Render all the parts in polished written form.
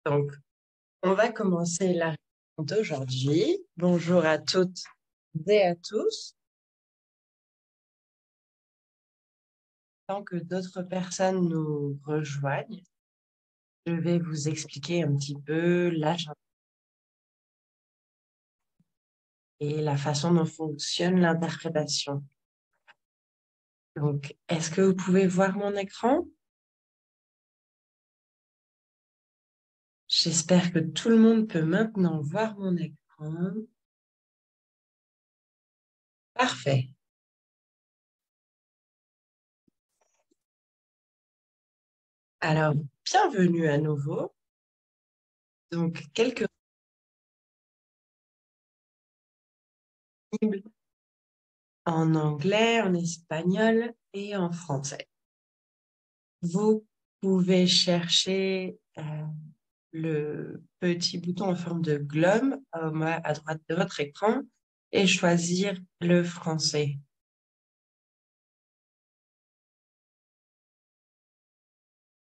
Donc, on va commencer la réunion d'aujourd'hui. Bonjour à toutes et à tous. Tant que d'autres personnes nous rejoignent, je vais vous expliquer un petit peu l'agenda et la façon dont fonctionne l'interprétation. Donc, est-ce que vous pouvez voir mon écran? J'espère que tout le monde peut maintenant voir mon écran. Parfait. Alors, bienvenue à nouveau. Donc, quelques cibles en anglais, en espagnol et en français. Vous pouvez chercher le petit bouton en forme de globe à droite de votre écran et choisir le français.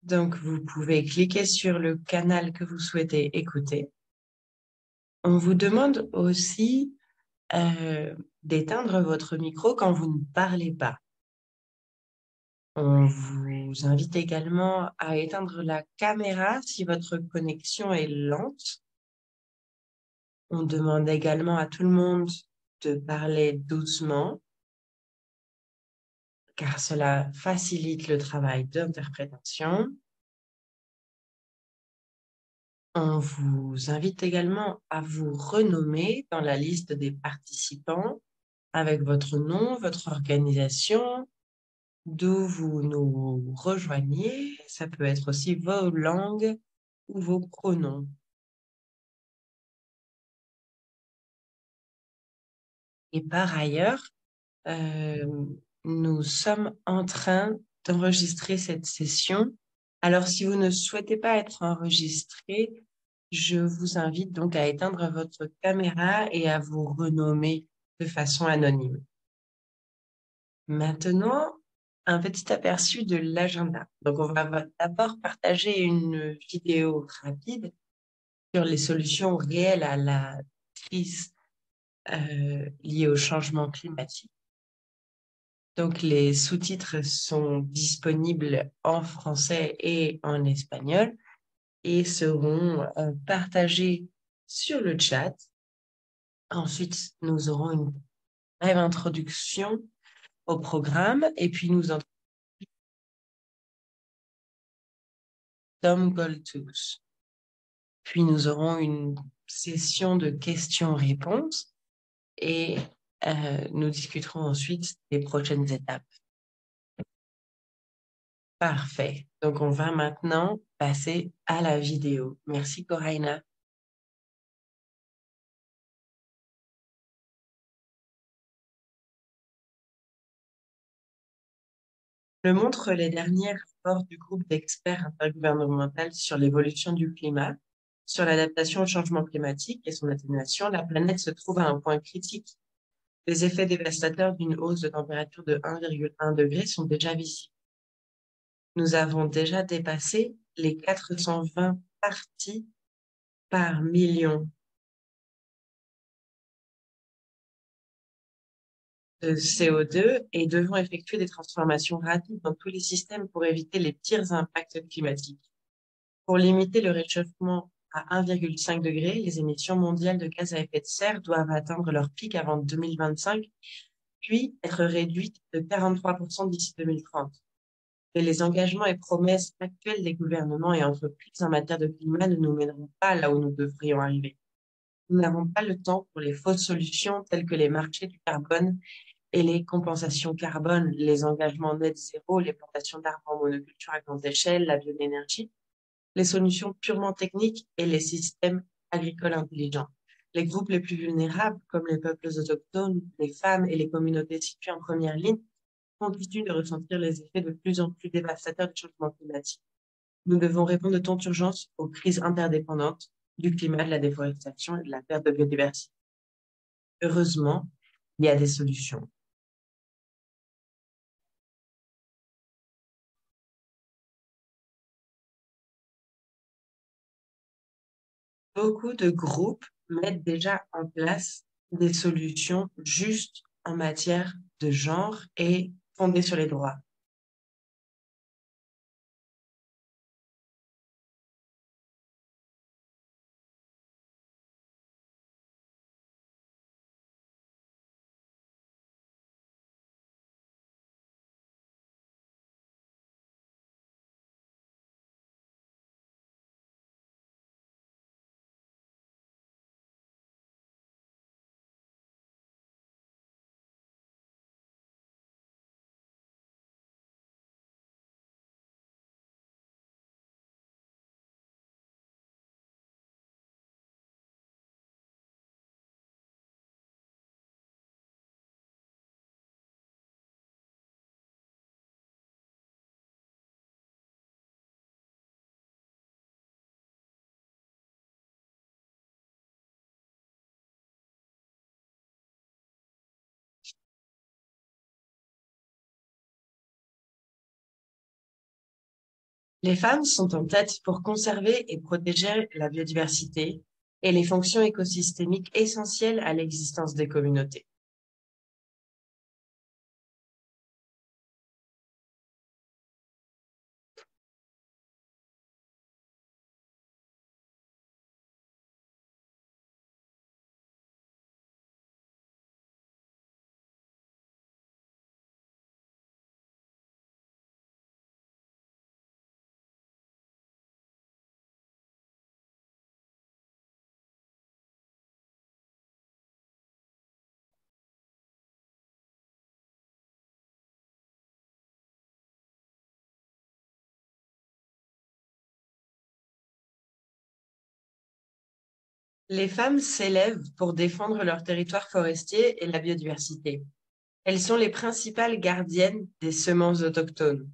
Donc, vous pouvez cliquer sur le canal que vous souhaitez écouter. On vous demande aussi d'éteindre votre micro quand vous ne parlez pas. On vous invite également à éteindre la caméra si votre connexion est lente. On demande également à tout le monde de parler doucement, car cela facilite le travail d'interprétation. On vous invite également à vous renommer dans la liste des participants avec votre nom, votre organisation, d'où vous nous rejoignez. Ça peut être aussi vos langues ou vos pronoms. Et par ailleurs, euh, nous sommes en train d'enregistrer cette session. Alors, si vous ne souhaitez pas être enregistré, je vous invite donc à éteindre votre caméra et à vous renommer de façon anonyme. Maintenant, un petit aperçu de l'agenda. Donc, on va d'abord partager une vidéo rapide sur les solutions réelles à la crise liée au changement climatique. Donc, les sous-titres sont disponibles en français et en espagnol et seront partagés sur le chat. Ensuite, nous aurons une brève introduction au programme et puis nous entrons Tom Goldtooth. Puis nous aurons une session de questions-réponses et nous discuterons ensuite des prochaines étapes. Parfait. Donc, on va maintenant passer à la vidéo. Merci, Coraina. Le montre les derniers rapports du groupe d'experts intergouvernemental sur l'évolution du climat, sur l'adaptation au changement climatique et son atténuation. La planète se trouve à un point critique. Les effets dévastateurs d'une hausse de température de 1,1 degré sont déjà visibles. Nous avons déjà dépassé les 420 parties par million de CO2 et devons effectuer des transformations rapides dans tous les systèmes pour éviter les pires impacts climatiques. Pour limiter le réchauffement à 1,5 degré, les émissions mondiales de gaz à effet de serre doivent atteindre leur pic avant 2025, puis être réduites de 43% d'ici 2030. Mais les engagements et promesses actuels des gouvernements et entreprises en matière de climat ne nous mèneront pas là où nous devrions arriver. Nous n'avons pas le temps pour les fausses solutions telles que les marchés du carbone et les compensations carbone, les engagements net zéro, les plantations d'arbres en monoculture à grande échelle, la bioénergie, les solutions purement techniques et les systèmes agricoles intelligents. Les groupes les plus vulnérables, comme les peuples autochtones, les femmes et les communautés situées en première ligne, continuent de ressentir les effets de plus en plus dévastateurs du changement climatique. Nous devons répondre de toute urgence aux crises interdépendantes du climat, de la déforestation et de la perte de biodiversité. Heureusement, il y a des solutions. Beaucoup de groupes mettent déjà en place des solutions justes en matière de genre et fondées sur les droits. Les femmes sont en tête pour conserver et protéger la biodiversité et les fonctions écosystémiques essentielles à l'existence des communautés. Les femmes s'élèvent pour défendre leur territoire forestier et la biodiversité. Elles sont les principales gardiennes des semences autochtones.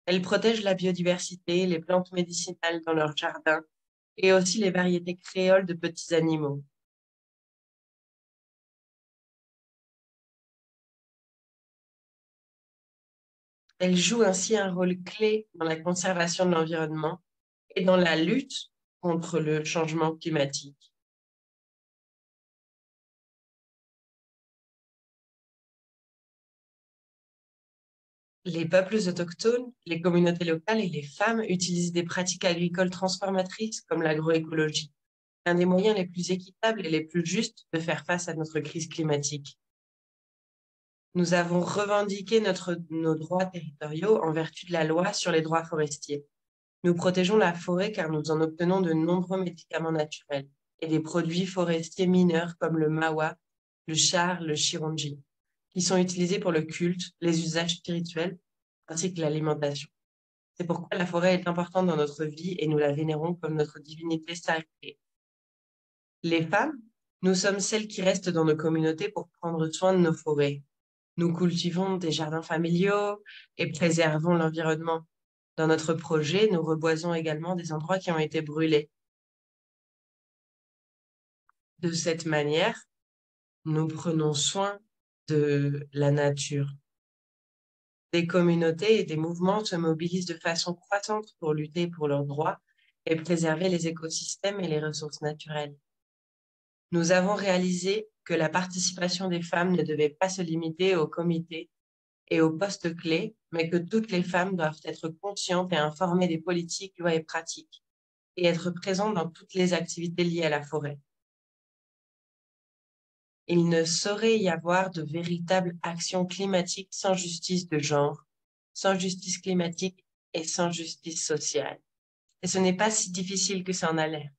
Elles protègent la biodiversité, les plantes médicinales dans leurs jardins et aussi les variétés créoles de petits animaux. Elles jouent ainsi un rôle clé dans la conservation de l'environnement et dans la lutte contre le changement climatique. Les peuples autochtones, les communautés locales et les femmes utilisent des pratiques agricoles transformatrices comme l'agroécologie, un des moyens les plus équitables et les plus justes de faire face à notre crise climatique. Nous avons revendiqué nos droits territoriaux en vertu de la loi sur les droits forestiers. Nous protégeons la forêt car nous en obtenons de nombreux médicaments naturels et des produits forestiers mineurs comme le mawa, le char, le chironji, qui sont utilisés pour le culte, les usages spirituels ainsi que l'alimentation. C'est pourquoi la forêt est importante dans notre vie et nous la vénérons comme notre divinité sacrée. Les femmes, nous sommes celles qui restent dans nos communautés pour prendre soin de nos forêts. Nous cultivons des jardins familiaux et préservons l'environnement. Dans notre projet, nous reboisons également des endroits qui ont été brûlés. De cette manière, nous prenons soin de la nature. Des communautés et des mouvements se mobilisent de façon croissante pour lutter pour leurs droits et préserver les écosystèmes et les ressources naturelles. Nous avons réalisé que la participation des femmes ne devait pas se limiter aux comités et aux postes clés, mais que toutes les femmes doivent être conscientes et informées des politiques, lois et pratiques, et être présentes dans toutes les activités liées à la forêt. Il ne saurait y avoir de véritable action climatique sans justice de genre, sans justice climatique et sans justice sociale. Et ce n'est pas si difficile que ça en a l'air.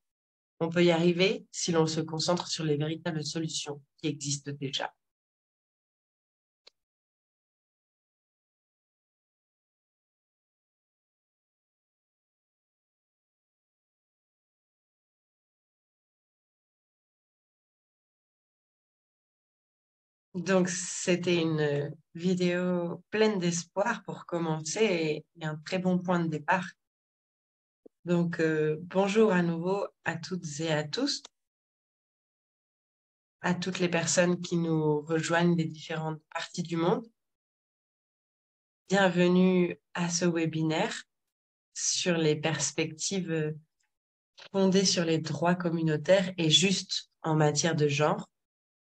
On peut y arriver si l'on se concentre sur les véritables solutions qui existent déjà. Donc, c'était une vidéo pleine d'espoir pour commencer et un très bon point de départ. Donc, bonjour à nouveau à toutes et à tous, à toutes les personnes qui nous rejoignent des différentes parties du monde. Bienvenue à ce webinaire sur les perspectives fondée sur les droits communautaires et juste en matière de genre.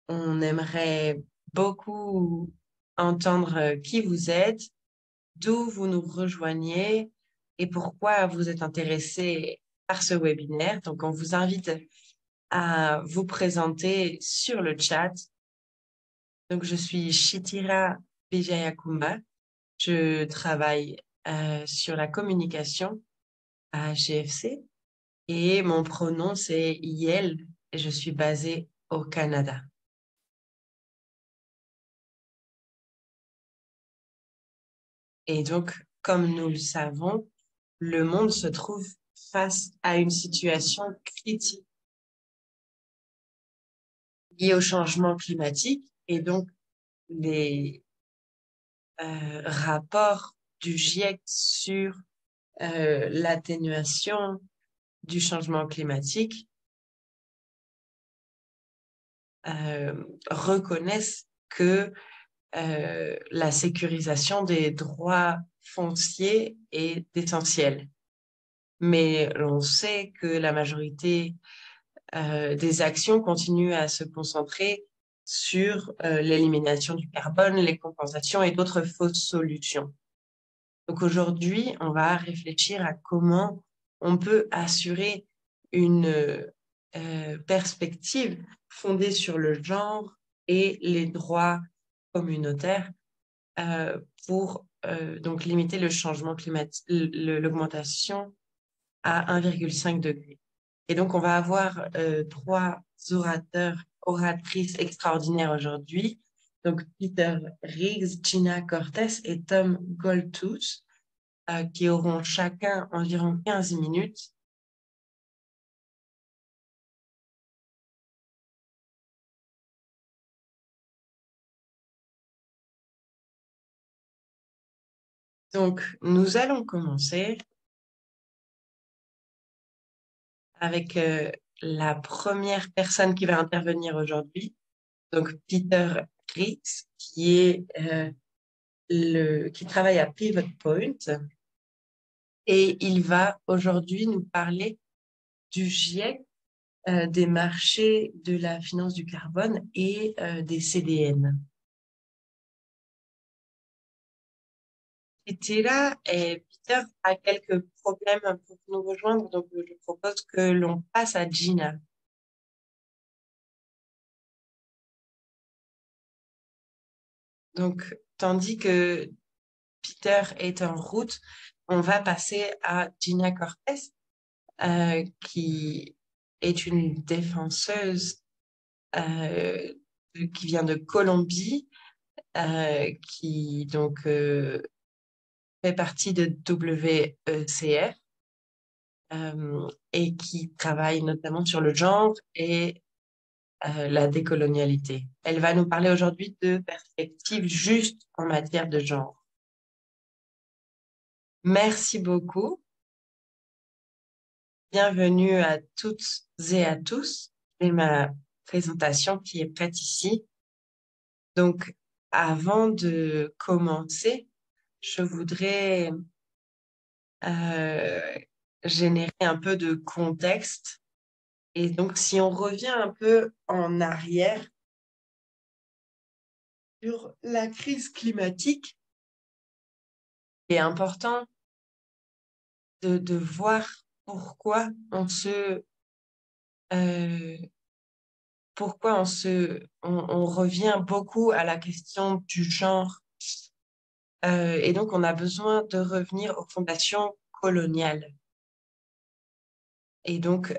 On aimerait beaucoup entendre qui vous êtes, d'où vous nous rejoignez et pourquoi vous êtes intéressé par ce webinaire. Donc, on vous invite à vous présenter sur le chat. Donc, je suis Shitira Vijayakumar. Je travaille sur la communication à GFC et mon pronom, c'est Yel et je suis basée au Canada. Et donc, comme nous le savons, le monde se trouve face à une situation critique liée au changement climatique et donc les rapports du GIEC sur l'atténuation du changement climatique reconnaissent que la sécurisation des droits fonciers est essentielle. Mais on sait que la majorité des actions continuent à se concentrer sur l'élimination du carbone, les compensations et d'autres fausses solutions. Donc aujourd'hui, on va réfléchir à comment on peut assurer une perspective fondée sur le genre et les droits communautaires pour donc limiter le changement climatique, l'augmentation à 1,5 degré. Et donc, on va avoir trois oratrices extraordinaires aujourd'hui. Donc, Peter Riggs, Gina Cortés et Tom Goltuz, qui auront chacun environ 15 minutes. Donc, nous allons commencer avec la première personne qui va intervenir aujourd'hui. Donc, Peter Riggs, qui travaille à Pivot Point. Et il va aujourd'hui nous parler du GIEC, des marchés de la finance du carbone et des CDN. J'étais là et Peter a quelques problèmes pour nous rejoindre, donc je propose que l'on passe à Gina. Donc, tandis que Peter est en route, on va passer à Gina Cortés, qui est une défenseuse qui vient de Colombie, qui donc fait partie de WECF et qui travaille notamment sur le genre et la décolonialité. Elle va nous parler aujourd'hui de perspectives justes en matière de genre. Merci beaucoup. Bienvenue à toutes et à tous. Et ma présentation qui est prête ici. Donc, avant de commencer, je voudrais euh, générer un peu de contexte. Et donc, si on revient un peu en arrière sur la crise climatique, il est important de voir pourquoi euh, on revient beaucoup à la question du genre. Et donc, on a besoin de revenir aux fondations coloniales. Et donc,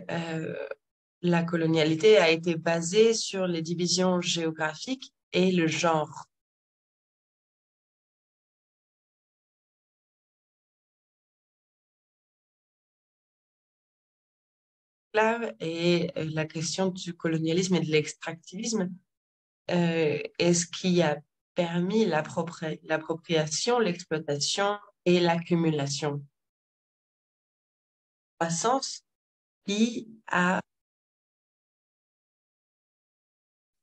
la colonialité a été basée sur les divisions géographiques et le genre. Et la question du colonialisme et de l'extractivisme est ce qui a permis l'appropriation, l'exploitation et l'accumulation. Croissance qui a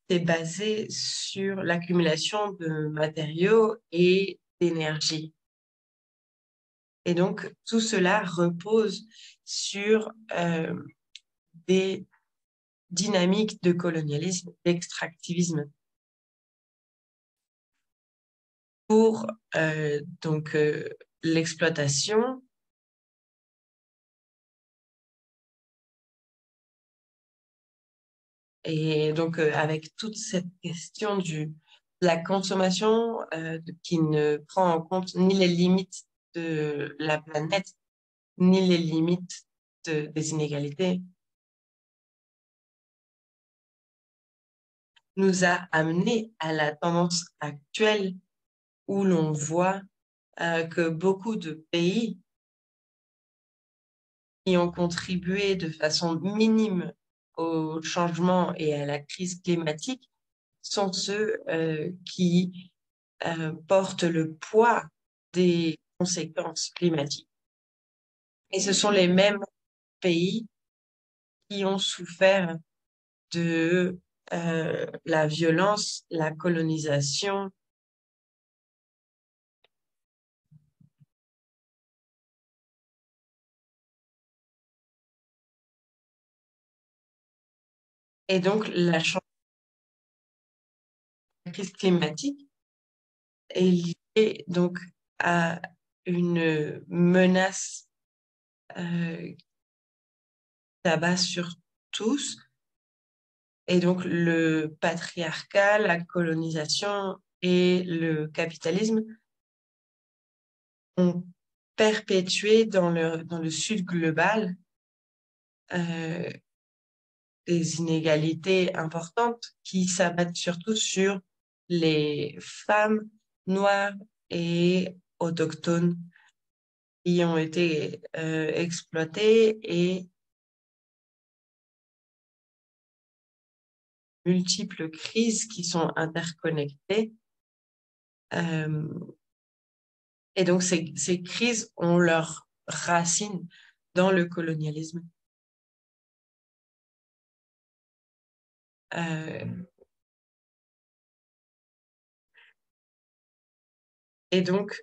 été basée sur l'accumulation de matériaux et d'énergie. Et donc, tout cela repose sur des dynamiques de colonialisme, d'extractivisme. Pour l'exploitation et donc avec toute cette question de la consommation qui ne prend en compte ni les limites de la planète, ni les limites des inégalités, nous a amené à la tendance actuelle où l'on voit que beaucoup de pays qui ont contribué de façon minime au changement et à la crise climatique sont ceux qui portent le poids des conséquences climatiques. Et ce sont les mêmes pays qui ont souffert de la violence, la colonisation. Et donc, la crise climatique est liée donc à une menace qui s'abat sur tous. Et donc, le patriarcat, la colonisation et le capitalisme ont perpétué dans le sud global euh, des inégalités importantes qui s'abattent surtout sur les femmes noires et autochtones qui ont été exploitées et multiples crises qui sont interconnectées. Et donc, ces crises ont leur racine dans le colonialisme. Et donc,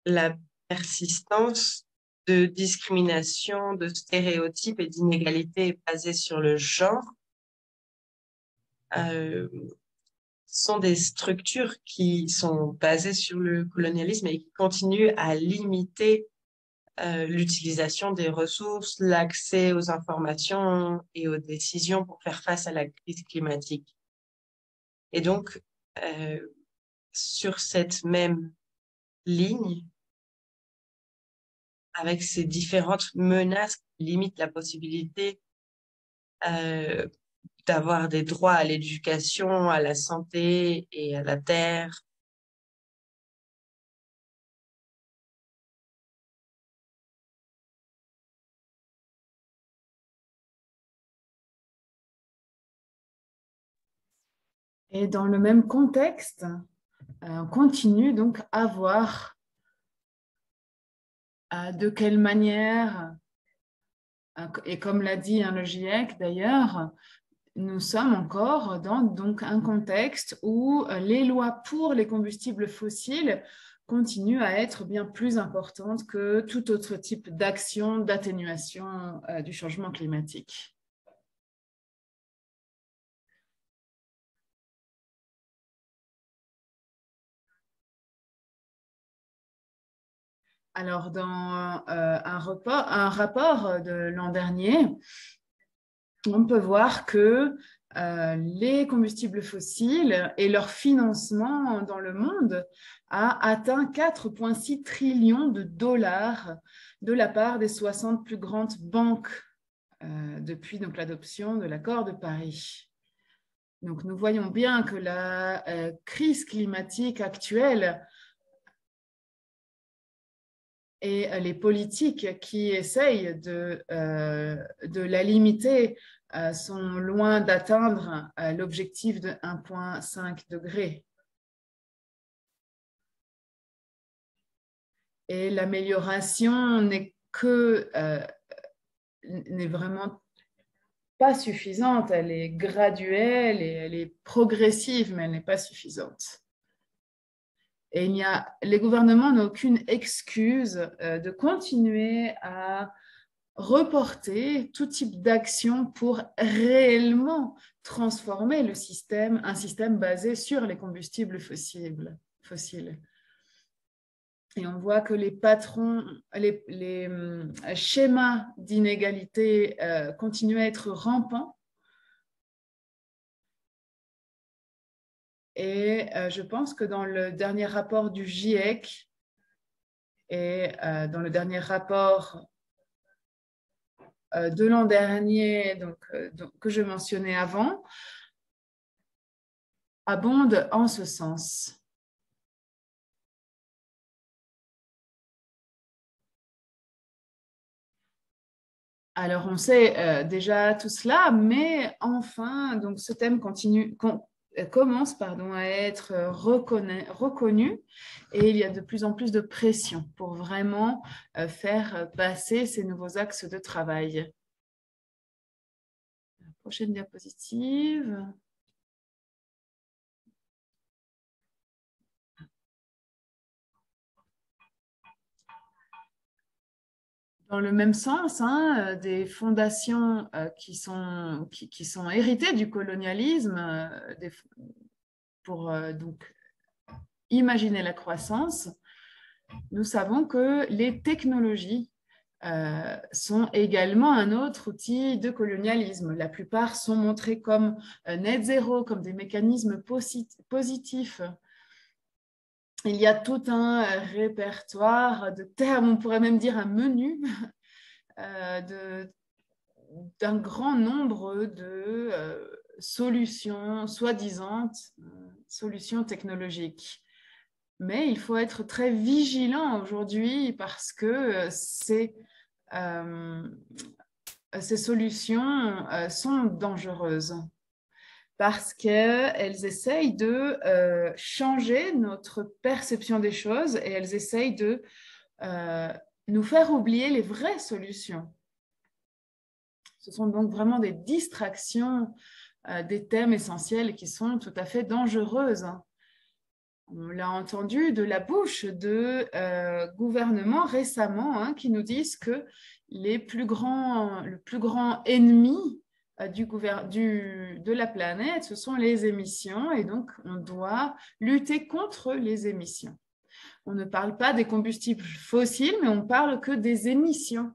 la persistance de discrimination, de stéréotypes et d'inégalités basées sur le genre sont des structures qui sont basées sur le colonialisme et qui continuent à limiter l'utilisation des ressources, l'accès aux informations et aux décisions pour faire face à la crise climatique. Et donc, sur cette même ligne, avec ces différentes menaces qui limitent la possibilité d'avoir des droits à l'éducation, à la santé et à la terre. Et dans le même contexte, on continue donc à voir de quelle manière, et comme l'a dit le GIEC d'ailleurs, nous sommes encore dans donc, un contexte où les lois pour les combustibles fossiles continuent à être bien plus importantes que tout autre type d'action d'atténuation du changement climatique. Alors, dans un rapport de l'an dernier, on peut voir que les combustibles fossiles et leur financement dans le monde a atteint 4,6 trillions de dollars de la part des 60 plus grandes banques depuis donc, l'adoption de l'accord de Paris. Donc, nous voyons bien que la crise climatique actuelle et les politiques qui essayent de la limiter sont loin d'atteindre l'objectif de 1,5 degré. Et l'amélioration n'est vraiment pas suffisante. Elle est graduelle et elle est progressive, mais elle n'est pas suffisante. Et les gouvernements n'ont aucune excuse de continuer à reporter tout type d'action pour réellement transformer le système, un système basé sur les combustibles fossiles. Et on voit que les patrons, les schémas d'inégalité continuent à être rampants. Et je pense que dans le dernier rapport du GIEC et dans le dernier rapport de l'an dernier, que je mentionnais avant, abonde en ce sens. Alors, on sait déjà tout cela, mais enfin, donc ce thème commence à être reconnu et il y a de plus en plus de pression pour vraiment faire passer ces nouveaux axes de travail. Prochaine diapositive. Dans le même sens, des fondations qui sont héritées du colonialisme pour donc imaginer la croissance, nous savons que les technologies sont également un autre outil de colonialisme. La plupart sont montrés comme net zéro, comme des mécanismes positifs. Il y a tout un répertoire de termes, on pourrait même dire un menu d'un grand nombre de solutions, soi-disant solutions technologiques. Mais il faut être très vigilant aujourd'hui parce que ces solutions sont dangereuses. Parce qu'elles essayent de changer notre perception des choses et elles essayent de nous faire oublier les vraies solutions. Ce sont donc vraiment des distractions des thèmes essentiels qui sont tout à fait dangereuses. On l'a entendu de la bouche de gouvernements récemment qui nous disent que le plus grand ennemi de la planète, ce sont les émissions et donc on doit lutter contre les émissions. On ne parle pas des combustibles fossiles, mais on parle que des émissions.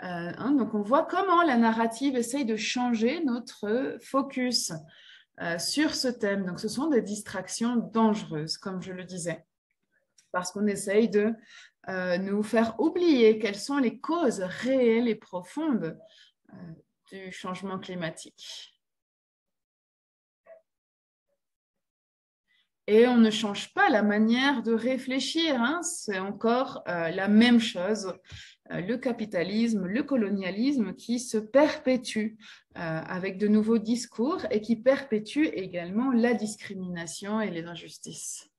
Donc on voit comment la narrative essaye de changer notre focus sur ce thème. Donc ce sont des distractions dangereuses, comme je le disais, parce qu'on essaye de nous faire oublier quelles sont les causes réelles et profondes du changement climatique. Et on ne change pas la manière de réfléchir, c'est encore la même chose, le capitalisme, le colonialisme qui se perpétue avec de nouveaux discours et qui perpétue également la discrimination et les injustices.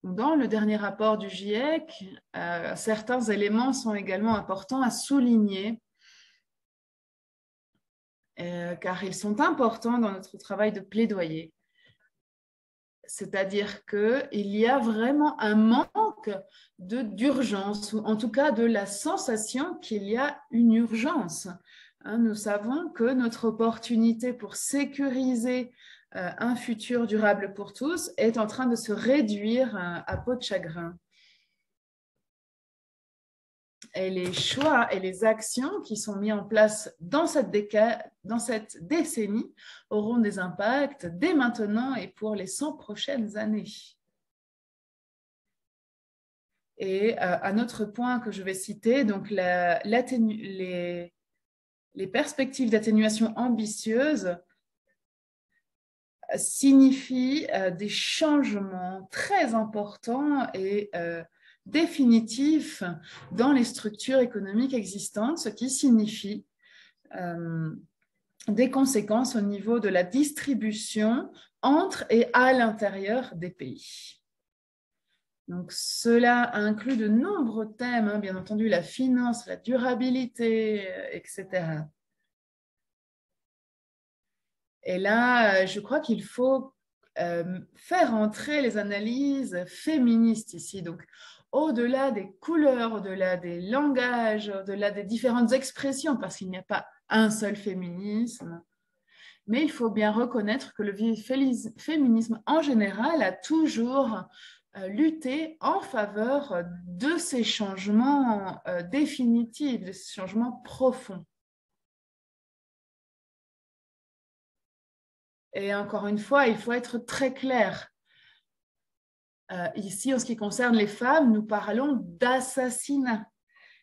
Dans le dernier rapport du GIEC, certains éléments sont également importants à souligner car ils sont importants dans notre travail de plaidoyer. C'est-à-dire qu'il y a vraiment un manque d'urgence, ou en tout cas de la sensation qu'il y a une urgence. Nous savons que notre opportunité pour sécuriser un futur durable pour tous est en train de se réduire à peau de chagrin. Et les choix et les actions qui sont mis en place dans cette décennie auront des impacts dès maintenant et pour les 100 prochaines années. Et un autre point que je vais citer, donc les perspectives d'atténuation ambitieuses signifient des changements très importants et définitifs dans les structures économiques existantes, ce qui signifie des conséquences au niveau de la distribution entre et à l'intérieur des pays. Donc, cela inclut de nombreux thèmes, bien entendu, la finance, la durabilité, etc. Et là, je crois qu'il faut faire entrer les analyses féministes ici. Donc, au-delà des couleurs, au-delà des langages, au-delà des différentes expressions, parce qu'il n'y a pas un seul féminisme. Mais il faut bien reconnaître que le féminisme en général a toujours lutté en faveur de ces changements définitifs, de ces changements profonds. Et encore une fois, il faut être très clair. Ici, en ce qui concerne les femmes, nous parlons d'assassinat.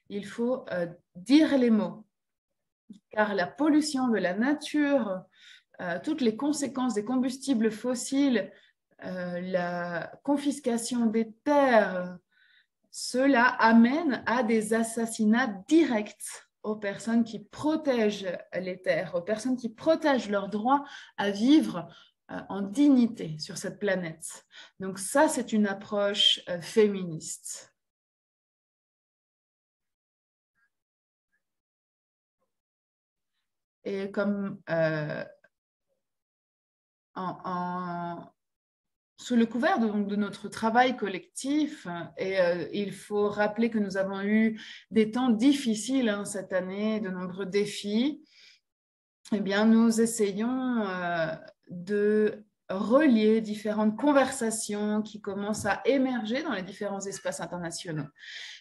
Il faut dire les mots, car la pollution de la nature, toutes les conséquences des combustibles fossiles, la confiscation des terres, cela amène à des assassinats directs aux personnes qui protègent les terres, aux personnes qui protègent leur droit à vivre en dignité sur cette planète. Donc ça, c'est une approche féministe. Et comme sous le couvert de notre travail collectif, et il faut rappeler que nous avons eu des temps difficiles cette année, de nombreux défis, eh bien, nous essayons de relier différentes conversations qui commencent à émerger dans les différents espaces internationaux.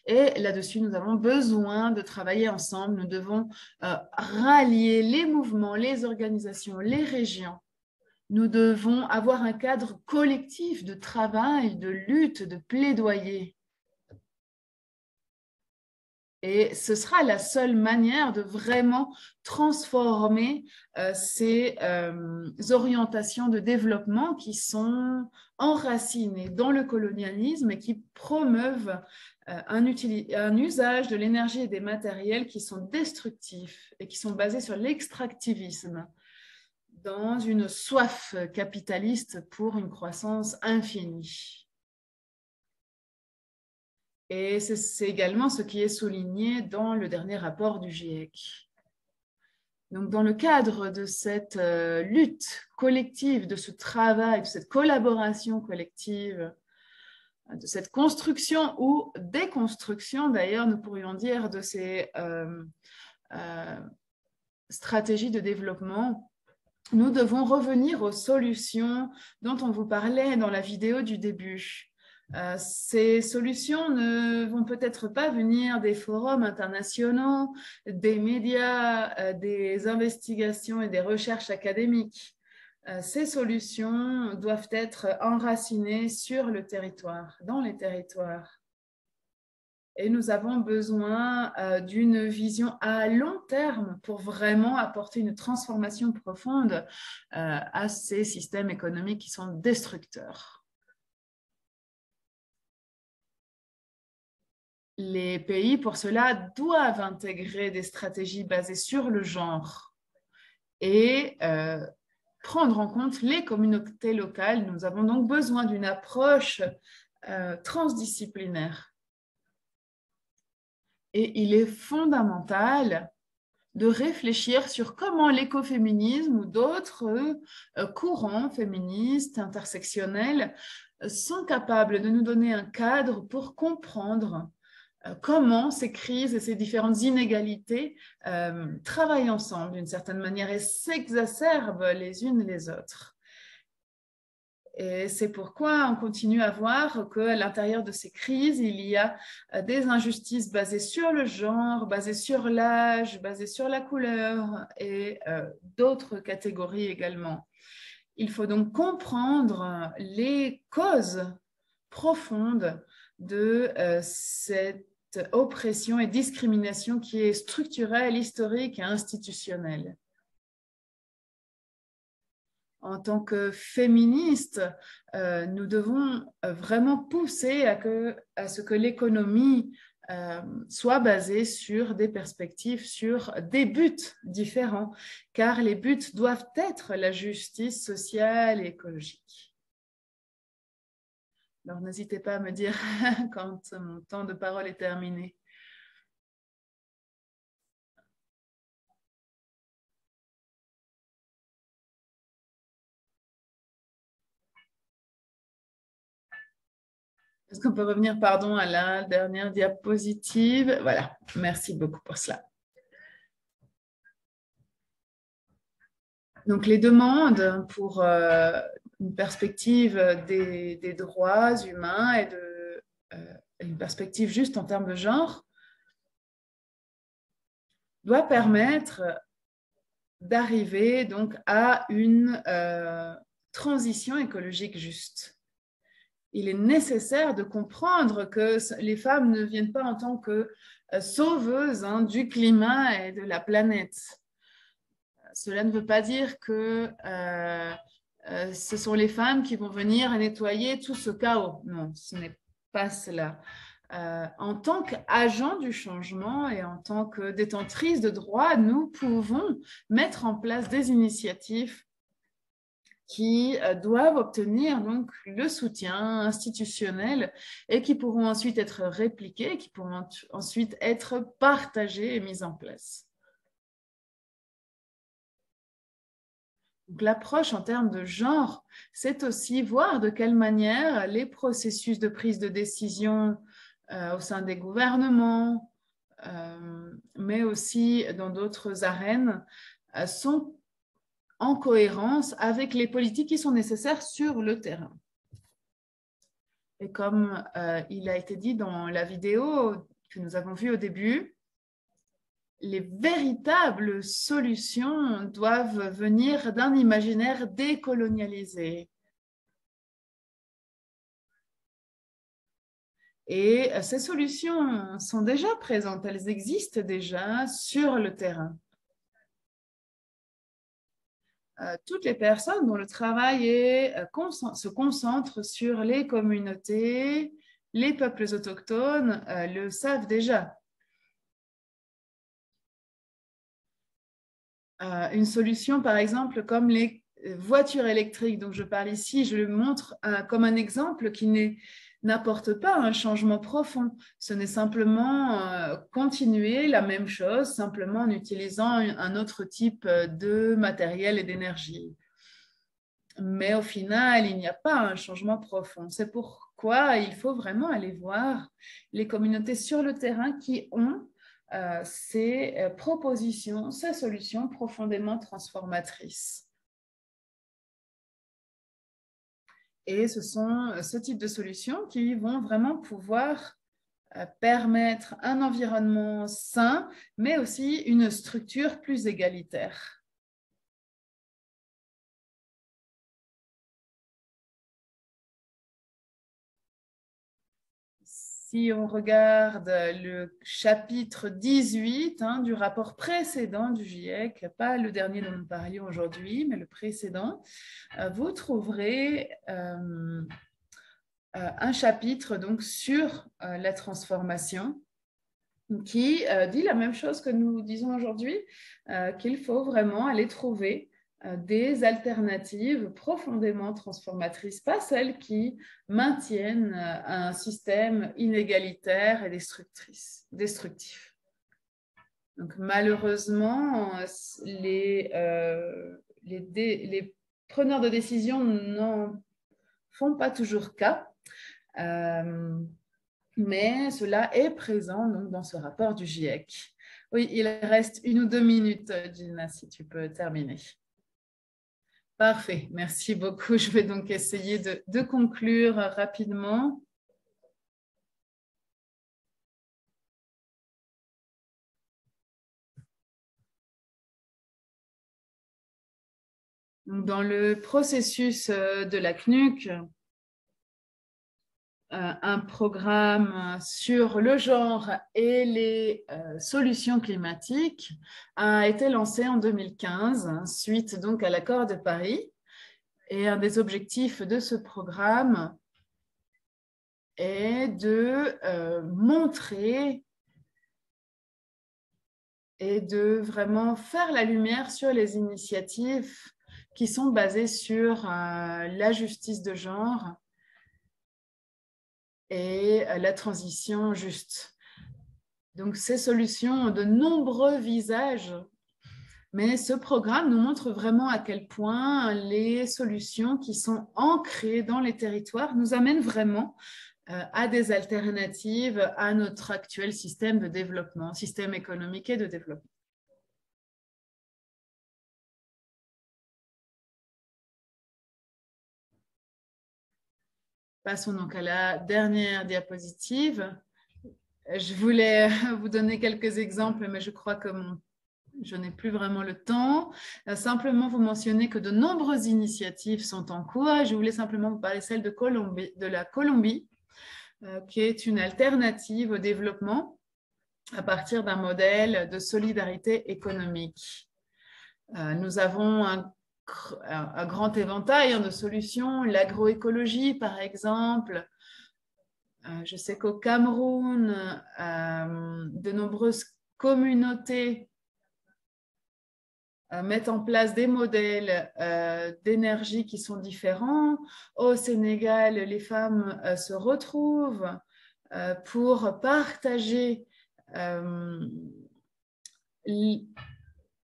Et là-dessus, nous avons besoin de travailler ensemble. Nous devons rallier les mouvements, les organisations, les régions. Nous devons avoir un cadre collectif de travail, de lutte, de plaidoyer. Et ce sera la seule manière de vraiment transformer ces orientations de développement qui sont enracinées dans le colonialisme et qui promeuvent un usage de l'énergie et des matériels qui sont destructifs et qui sont basés sur l'extractivisme, dans une soif capitaliste pour une croissance infinie. Et c'est également ce qui est souligné dans le dernier rapport du GIEC. Donc, dans le cadre de cette lutte collective, de ce travail, de cette collaboration collective, de cette construction ou déconstruction, d'ailleurs, nous pourrions dire, de ces stratégies de développement, nous devons revenir aux solutions dont on vous parlait dans la vidéo du début. Ces solutions ne vont peut-être pas venir des forums internationaux, des médias, des investigations et des recherches académiques. Ces solutions doivent être enracinées sur le territoire, dans les territoires. Et nous avons besoin d'une vision à long terme pour vraiment apporter une transformation profonde à ces systèmes économiques qui sont destructeurs. Les pays, pour cela, doivent intégrer des stratégies basées sur le genre et prendre en compte les communautés locales. Nous avons donc besoin d'une approche transdisciplinaire. Et il est fondamental de réfléchir sur comment l'écoféminisme ou d'autres courants féministes, intersectionnels, sont capables de nous donner un cadre pour comprendre comment ces crises et ces différentes inégalités travaillent ensemble d'une certaine manière et s'exacerbent les unes les autres. Et c'est pourquoi on continue à voir qu'à l'intérieur de ces crises, il y a des injustices basées sur le genre, basées sur l'âge, basées sur la couleur et d'autres catégories également. Il faut donc comprendre les causes profondes de cette oppression et discrimination qui est structurelle, historique et institutionnelle. En tant que féministes, nous devons vraiment pousser à ce que l'économie soit basée sur des perspectives, sur des buts différents, car les buts doivent être la justice sociale et écologique. Alors, n'hésitez pas à me dire quand mon temps de parole est terminé. Est-ce qu'on peut revenir, pardon, à la dernière diapositive? Voilà, merci beaucoup pour cela. Donc, les demandes pour une perspective des droits humains et une perspective juste en termes de genre doit permettre d'arriver donc à une transition écologique juste. Il est nécessaire de comprendre que les femmes ne viennent pas en tant que sauveuses du climat et de la planète. Cela ne veut pas dire que ce sont les femmes qui vont venir nettoyer tout ce chaos. Non, ce n'est pas cela. En tant qu'agents du changement et en tant que détentrices de droits, nous pouvons mettre en place des initiatives qui doivent obtenir donc le soutien institutionnel et qui pourront ensuite être répliquées, qui pourront ensuite être partagées et mises en place. Donc, l'approche en termes de genre, c'est aussi voir de quelle manière les processus de prise de décision au sein des gouvernements, mais aussi dans d'autres arènes, sont en cohérence avec les politiques qui sont nécessaires sur le terrain. Et comme il a été dit dans la vidéo que nous avons vue au début, les véritables solutions doivent venir d'un imaginaire décolonialisé. Et ces solutions sont déjà présentes, elles existent déjà sur le terrain. Toutes les personnes dont le travail se concentre sur les communautés, les peuples autochtones le savent déjà. Une solution, par exemple, comme les voitures électriques, dont je parle ici, je le montre comme un exemple qui n'apporte pas un changement profond. Ce n'est simplement continuer la même chose, simplement en utilisant un autre type de matériel et d'énergie. Mais au final, il n'y a pas un changement profond. C'est pourquoi il faut vraiment aller voir les communautés sur le terrain qui ont ces propositions, ces solutions profondément transformatrices. Et ce sont ce type de solutions qui vont vraiment pouvoir permettre un environnement sain, mais aussi une structure plus égalitaire. Si on regarde le chapitre 18 du rapport précédent du GIEC, pas le dernier dont nous parlions aujourd'hui, mais le précédent, vous trouverez un chapitre donc, sur la transformation qui dit la même chose que nous disons aujourd'hui, qu'il faut vraiment aller trouver des alternatives profondément transformatrices, pas celles qui maintiennent un système inégalitaire et destructif. Donc, malheureusement, les preneurs de décision n'en font pas toujours cas, mais cela est présent donc, dans ce rapport du GIEC. Oui, il reste 1 ou 2 minutes, Gina, si tu peux terminer. Parfait, merci beaucoup. Je vais donc essayer de conclure rapidement. Dans le processus de la CNUC, un programme sur le genre et les solutions climatiques a été lancé en 2015, suite donc à l'accord de Paris. Et un des objectifs de ce programme est de montrer et de vraiment faire la lumière sur les initiatives qui sont basées sur la justice de genre et la transition juste. Donc, ces solutions ont de nombreux visages, mais ce programme nous montre vraiment à quel point les solutions qui sont ancrées dans les territoires nous amènent vraiment à des alternatives à notre actuel système de développement, système économique et de développement. Passons donc à la dernière diapositive. Je voulais vous donner quelques exemples, mais je crois que je n'ai plus vraiment le temps. Simplement vous mentionner que de nombreuses initiatives sont en cours. Je voulais simplement vous parler celle de la Colombie, qui est une alternative au développement à partir d'un modèle de solidarité économique. Nous avons un grand éventail de solutions, l'agroécologie par exemple. Je sais qu'au Cameroun, de nombreuses communautés mettent en place des modèles d'énergie qui sont différents. Au Sénégal, les femmes se retrouvent pour partager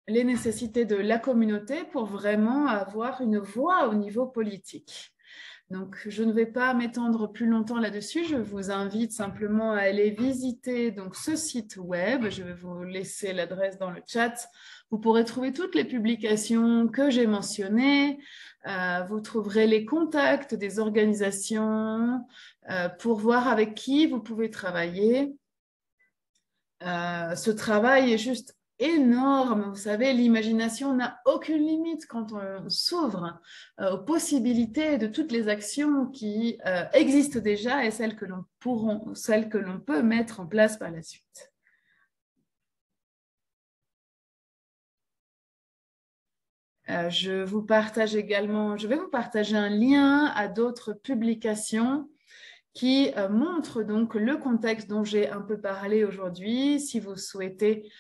les nécessités de la communauté pour vraiment avoir une voix au niveau politique. Donc, je ne vais pas m'étendre plus longtemps là-dessus. Je vous invite simplement à aller visiter donc, ce site web. Je vais vous laisser l'adresse dans le chat. Vous pourrez trouver toutes les publications que j'ai mentionnées. Vous trouverez les contacts des organisations pour voir avec qui vous pouvez travailler. Ce travail est juste énorme. Vous savez, l'imagination n'a aucune limite quand on s'ouvre aux possibilités de toutes les actions qui existent déjà et celles que l'on peut mettre en place par la suite. Je vais vous partager un lien à d'autres publications qui montrent donc le contexte dont j'ai un peu parlé aujourd'hui. Si vous souhaitez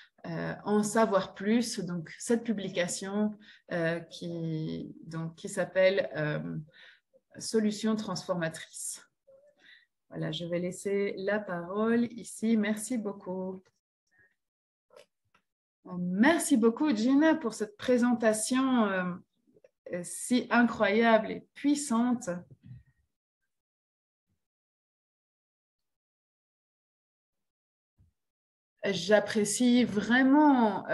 en savoir plus, donc cette publication qui s'appelle Solutions transformatrices. Voilà, je vais laisser la parole ici. Merci beaucoup. Merci beaucoup, Gina, pour cette présentation si incroyable et puissante. J'apprécie vraiment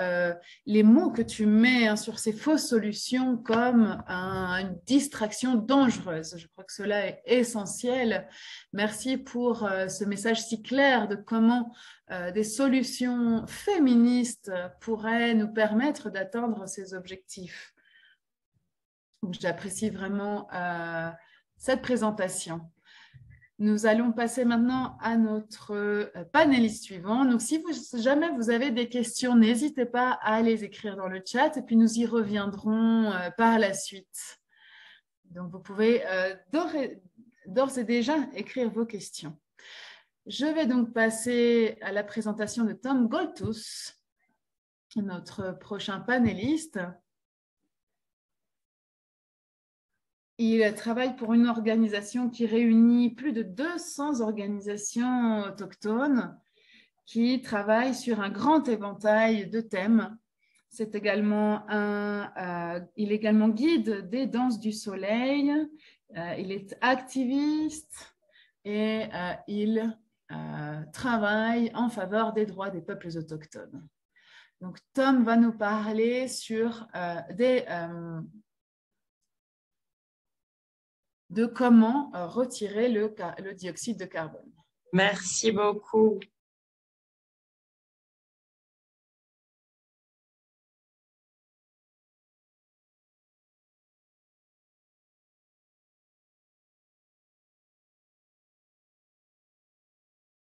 les mots que tu mets sur ces fausses solutions comme une distraction dangereuse. Je crois que cela est essentiel. Merci pour ce message si clair de comment des solutions féministes pourraient nous permettre d'atteindre ces objectifs. J'apprécie vraiment cette présentation. Nous allons passer maintenant à notre panéliste suivant. Donc, si jamais vous avez des questions, n'hésitez pas à les écrire dans le chat et puis nous y reviendrons par la suite. Donc, vous pouvez d'ores et déjà écrire vos questions. Je vais donc passer à la présentation de Tom Goltus, notre prochain panéliste. Il travaille pour une organisation qui réunit plus de 200 organisations autochtones qui travaillent sur un grand éventail de thèmes. C'est également il est également guide des danses du soleil, il est activiste et il travaille en faveur des droits des peuples autochtones. Donc, Tom va nous parler sur de comment retirer le dioxyde de carbone. Merci beaucoup.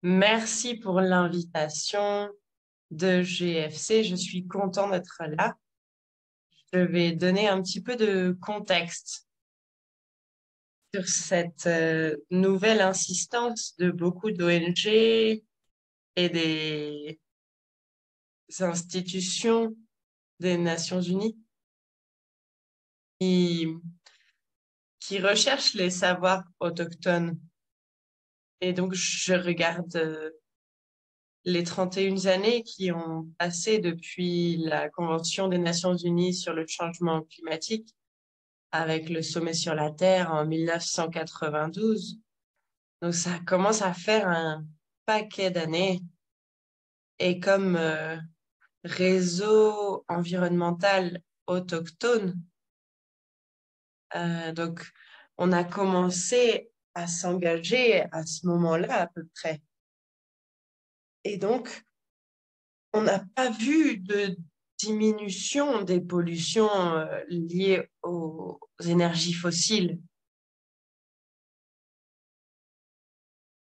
Merci pour l'invitation de GFC. Je suis content d'être là. Je vais donner un petit peu de contexte sur cette nouvelle insistance de beaucoup d'ONG et des institutions des Nations Unies qui recherchent les savoirs autochtones. Et donc, je regarde les 31 années qui ont passé depuis la Convention des Nations Unies sur le changement climatique avec le sommet sur la Terre en 1992. Donc, ça commence à faire un paquet d'années. Et comme réseau environnemental autochtone, donc on a commencé à s'engager à ce moment-là à peu près. Et donc, on n'a pas vu de diminution des pollutions liées aux énergies fossiles.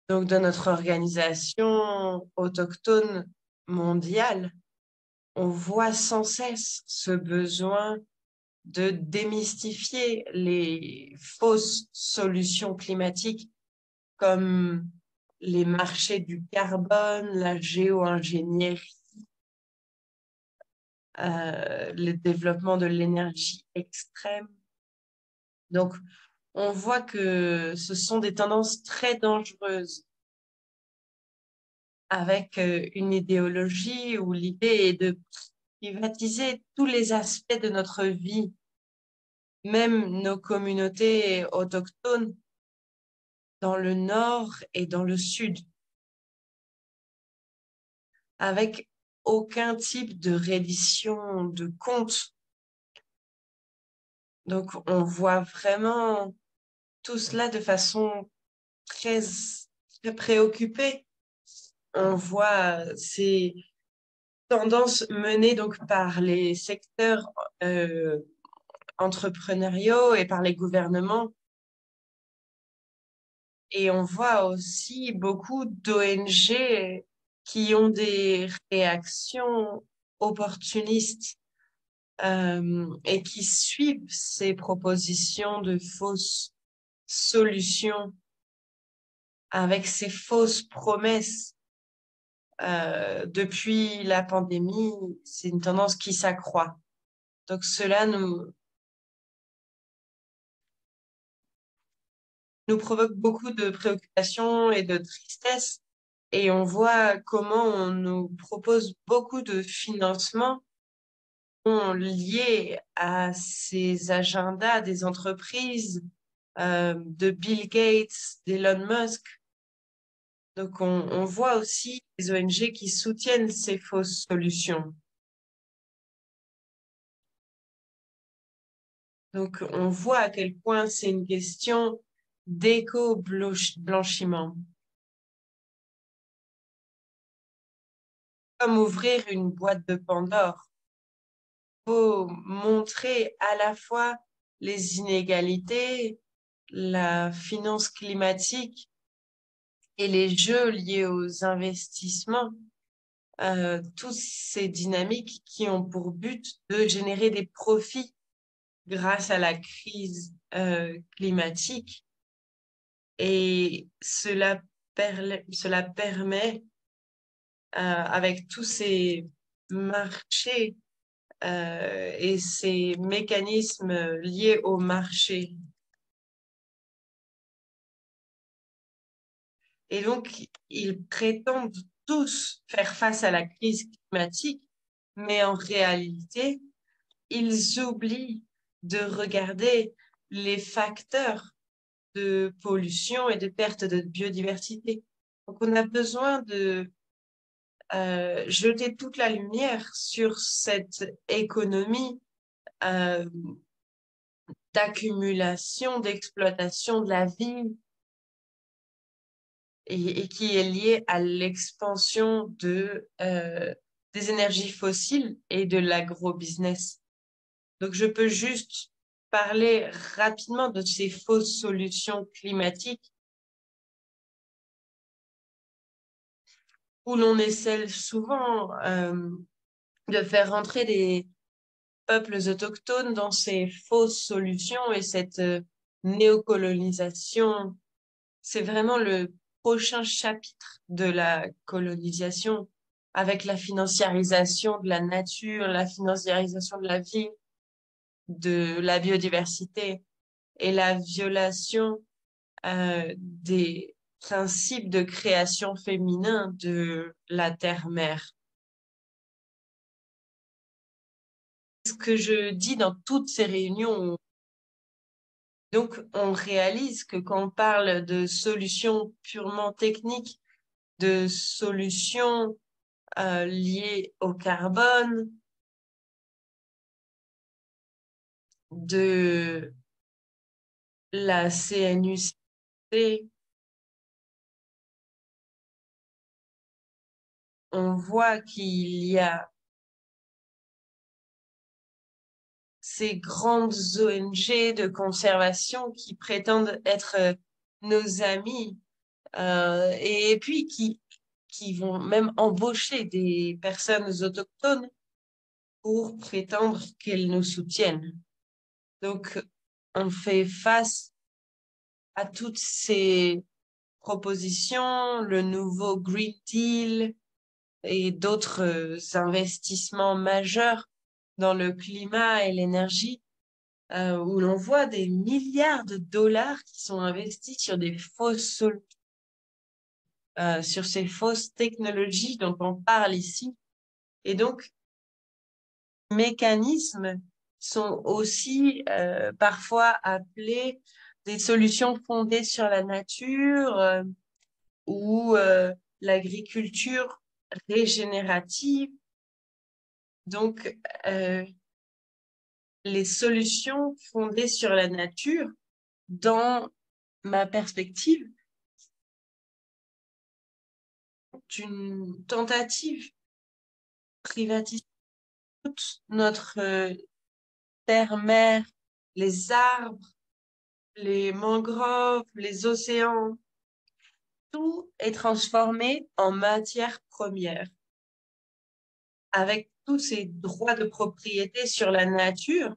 Donc, dans notre organisation autochtone mondiale, on voit sans cesse ce besoin de démystifier les fausses solutions climatiques comme les marchés du carbone, la géo-ingénierie, le développement de l'énergie extrême. Donc, on voit que ce sont des tendances très dangereuses avec une idéologie où l'idée est de privatiser tous les aspects de notre vie, même nos communautés autochtones dans le nord et dans le sud, avec aucun type de reddition de compte. Donc, on voit vraiment tout cela de façon très, très préoccupée. On voit ces tendances menées donc par les secteurs entrepreneuriaux et par les gouvernements. Et on voit aussi beaucoup d'ONG qui ont des réactions opportunistes et qui suivent ces propositions de fausses solutions avec ces fausses promesses. Depuis la pandémie, c'est une tendance qui s'accroît. Donc cela nous provoque beaucoup de préoccupations et de tristesse. Et on voit comment on nous propose beaucoup de financements liés à ces agendas des entreprises, de Bill Gates, d'Elon Musk. Donc on voit aussi les ONG qui soutiennent ces fausses solutions. Donc on voit à quel point c'est une question d'éco-blanchiment. Comme ouvrir une boîte de Pandore. Faut montrer à la fois les inégalités, la finance climatique et les jeux liés aux investissements, toutes ces dynamiques qui ont pour but de générer des profits grâce à la crise climatique. Et cela permet, avec tous ces marchés et ces mécanismes liés au marché. Et donc, ils prétendent tous faire face à la crise climatique, mais en réalité, ils oublient de regarder les facteurs de pollution et de perte de biodiversité. Donc, on a besoin de jeter toute la lumière sur cette économie euh, d'accumulation, d'exploitation de la vie et qui est liée à l'expansion des énergies fossiles et de l'agro-business. Donc, je peux juste parler rapidement de ces fausses solutions climatiques où l'on essaie souvent de faire rentrer des peuples autochtones dans ces fausses solutions et cette néocolonisation. C'est vraiment le prochain chapitre de la colonisation avec la financiarisation de la nature, la financiarisation de la vie, de la biodiversité et la violation des principes de création féminin de la terre-mère. Ce que je dis dans toutes ces réunions Donc, on réalise que quand on parle de solutions purement techniques, de solutions liées au carbone, de la CNUC, on voit qu'il y a ces grandes ONG de conservation qui prétendent être nos amis et puis qui vont même embaucher des personnes autochtones pour prétendre qu'elles nous soutiennent. Donc, on fait face à toutes ces propositions, le nouveau Green Deal et d'autres investissements majeurs dans le climat et l'énergie, où l'on voit des milliards de dollars qui sont investis sur des sur ces fausses technologies dont on parle ici. Et donc, mécanismes sont aussi parfois appelés des solutions fondées sur la nature ou l'agriculture régénérative. Donc, les solutions fondées sur la nature, dans ma perspective, d'une tentative privatisée de toute notre terre-mer, les arbres, les mangroves, les océans, tout est transformé en matière première. Avec tous ces droits de propriété sur la nature,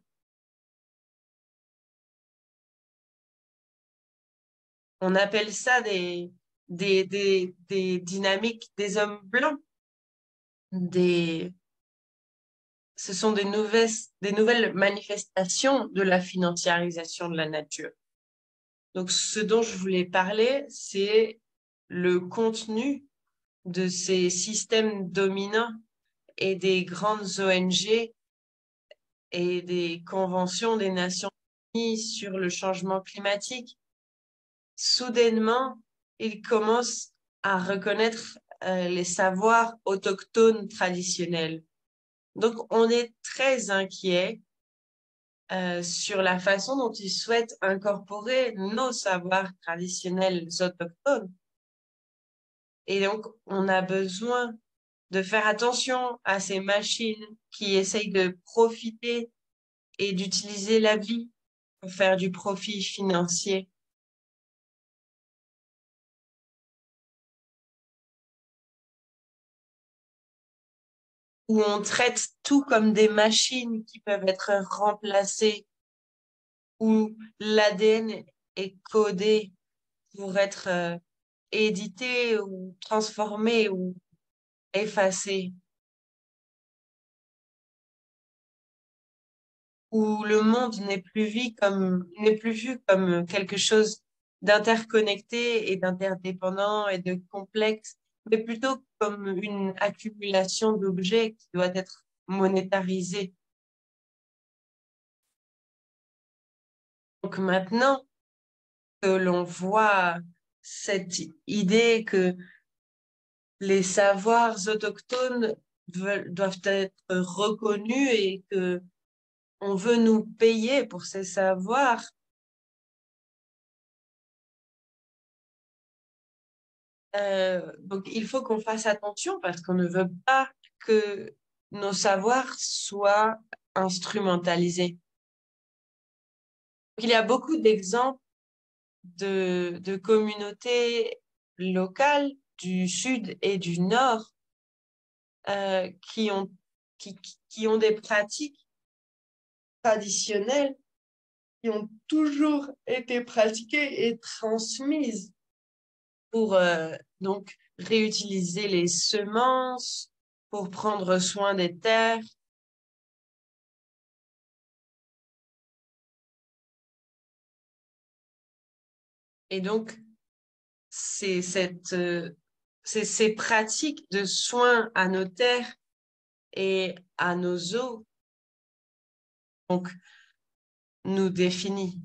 on appelle ça des dynamiques des hommes blancs. Ce sont des nouvelles manifestations de la financiarisation de la nature. Donc, ce dont je voulais parler, c'est le contenu de ces systèmes dominants et des grandes ONG et des conventions des Nations Unies sur le changement climatique. Soudainement, ils commencent à reconnaître les savoirs autochtones traditionnels. Donc, on est très inquiet sur la façon dont ils souhaitent incorporer nos savoirs traditionnels autochtones. Et donc, on a besoin de faire attention à ces machines qui essayent de profiter et d'utiliser la vie pour faire du profit financier. Où on traite tout comme des machines qui peuvent être remplacées, où l'ADN est codé pour être édité ou transformé ou effacé, où le monde n'est plus vu comme quelque chose d'interconnecté et d'interdépendant et de complexe, mais plutôt comme une accumulation d'objets qui doit être monétarisée. Donc maintenant que l'on voit cette idée que les savoirs autochtones doivent être reconnus et que on veut nous payer pour ces savoirs, donc il faut qu'on fasse attention parce qu'on ne veut pas que nos savoirs soient instrumentalisés. Il y a beaucoup d'exemples de communautés locales du sud et du nord qui qui ont des pratiques traditionnelles qui ont toujours été pratiquées et transmises pour donc réutiliser les semences, pour prendre soin des terres. Et donc, c'est ces pratiques de soins à nos terres et à nos eaux, donc, nous définit.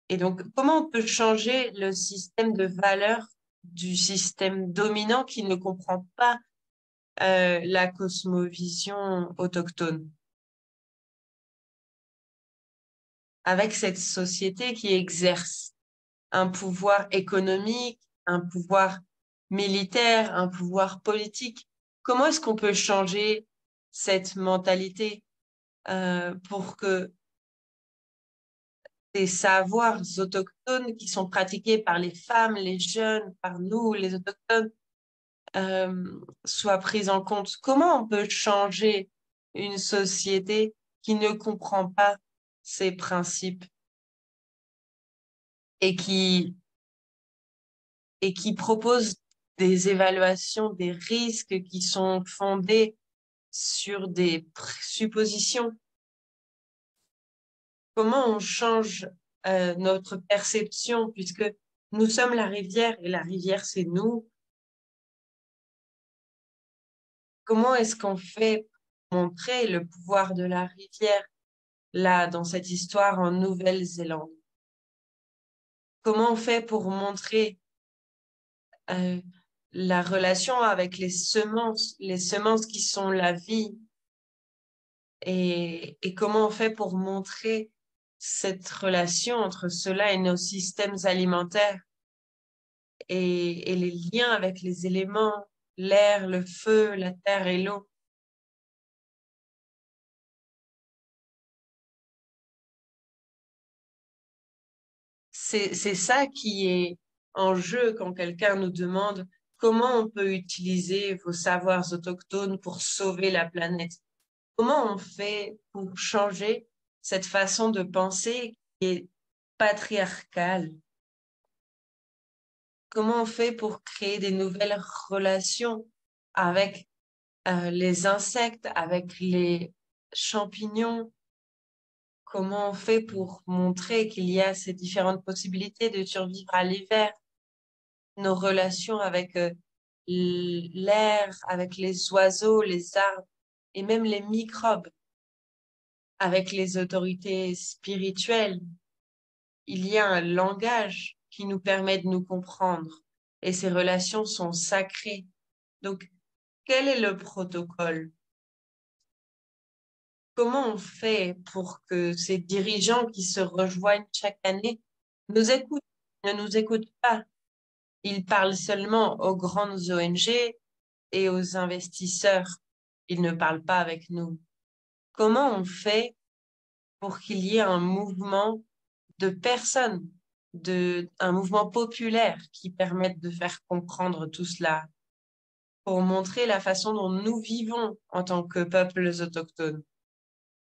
Et donc, comment on peut changer le système de valeurs du système dominant qui ne comprend pas la cosmovision autochtone, avec cette société qui exerce un pouvoir économique, un pouvoir militaire, un pouvoir politique? Comment est-ce qu'on peut changer cette mentalité pour que des savoirs autochtones qui sont pratiqués par les femmes, les jeunes, par nous, les autochtones, soient pris en compte? Comment on peut changer une société qui ne comprend pas ces principes et qui propose des évaluations des risques qui sont fondées sur des suppositions? Comment on change notre perception, puisque nous sommes la rivière et la rivière, c'est nous. Comment est-ce qu'on fait pour montrer le pouvoir de la rivière là, dans cette histoire en Nouvelle-Zélande? Comment on fait pour montrer euh, la relation avec les semences qui sont la vie, et comment on fait pour montrer cette relation entre cela et nos systèmes alimentaires et les liens avec les éléments, l'air, le feu, la terre et l'eau? C'est ça qui est en jeu quand quelqu'un nous demande comment on peut utiliser vos savoirs autochtones pour sauver la planète. Comment on fait pour changer cette façon de penser qui est patriarcale? Comment on fait pour créer des nouvelles relations avec les insectes, avec les champignons? Comment on fait pour montrer qu'il y a ces différentes possibilités de survivre à l'hiver? Nos relations avec l'air, avec les oiseaux, les arbres et même les microbes, avec les autorités spirituelles. Il y a un langage qui nous permet de nous comprendre et ces relations sont sacrées. Donc, quel est le protocole? Comment on fait pour que ces dirigeants qui se rejoignent chaque année nous écoutent, ne nous écoutent pas? Ils parlent seulement aux grandes ONG et aux investisseurs. Ils ne parlent pas avec nous. Comment on fait pour qu'il y ait un mouvement de personnes, un mouvement populaire qui permette de faire comprendre tout cela, pour montrer la façon dont nous vivons en tant que peuples autochtones?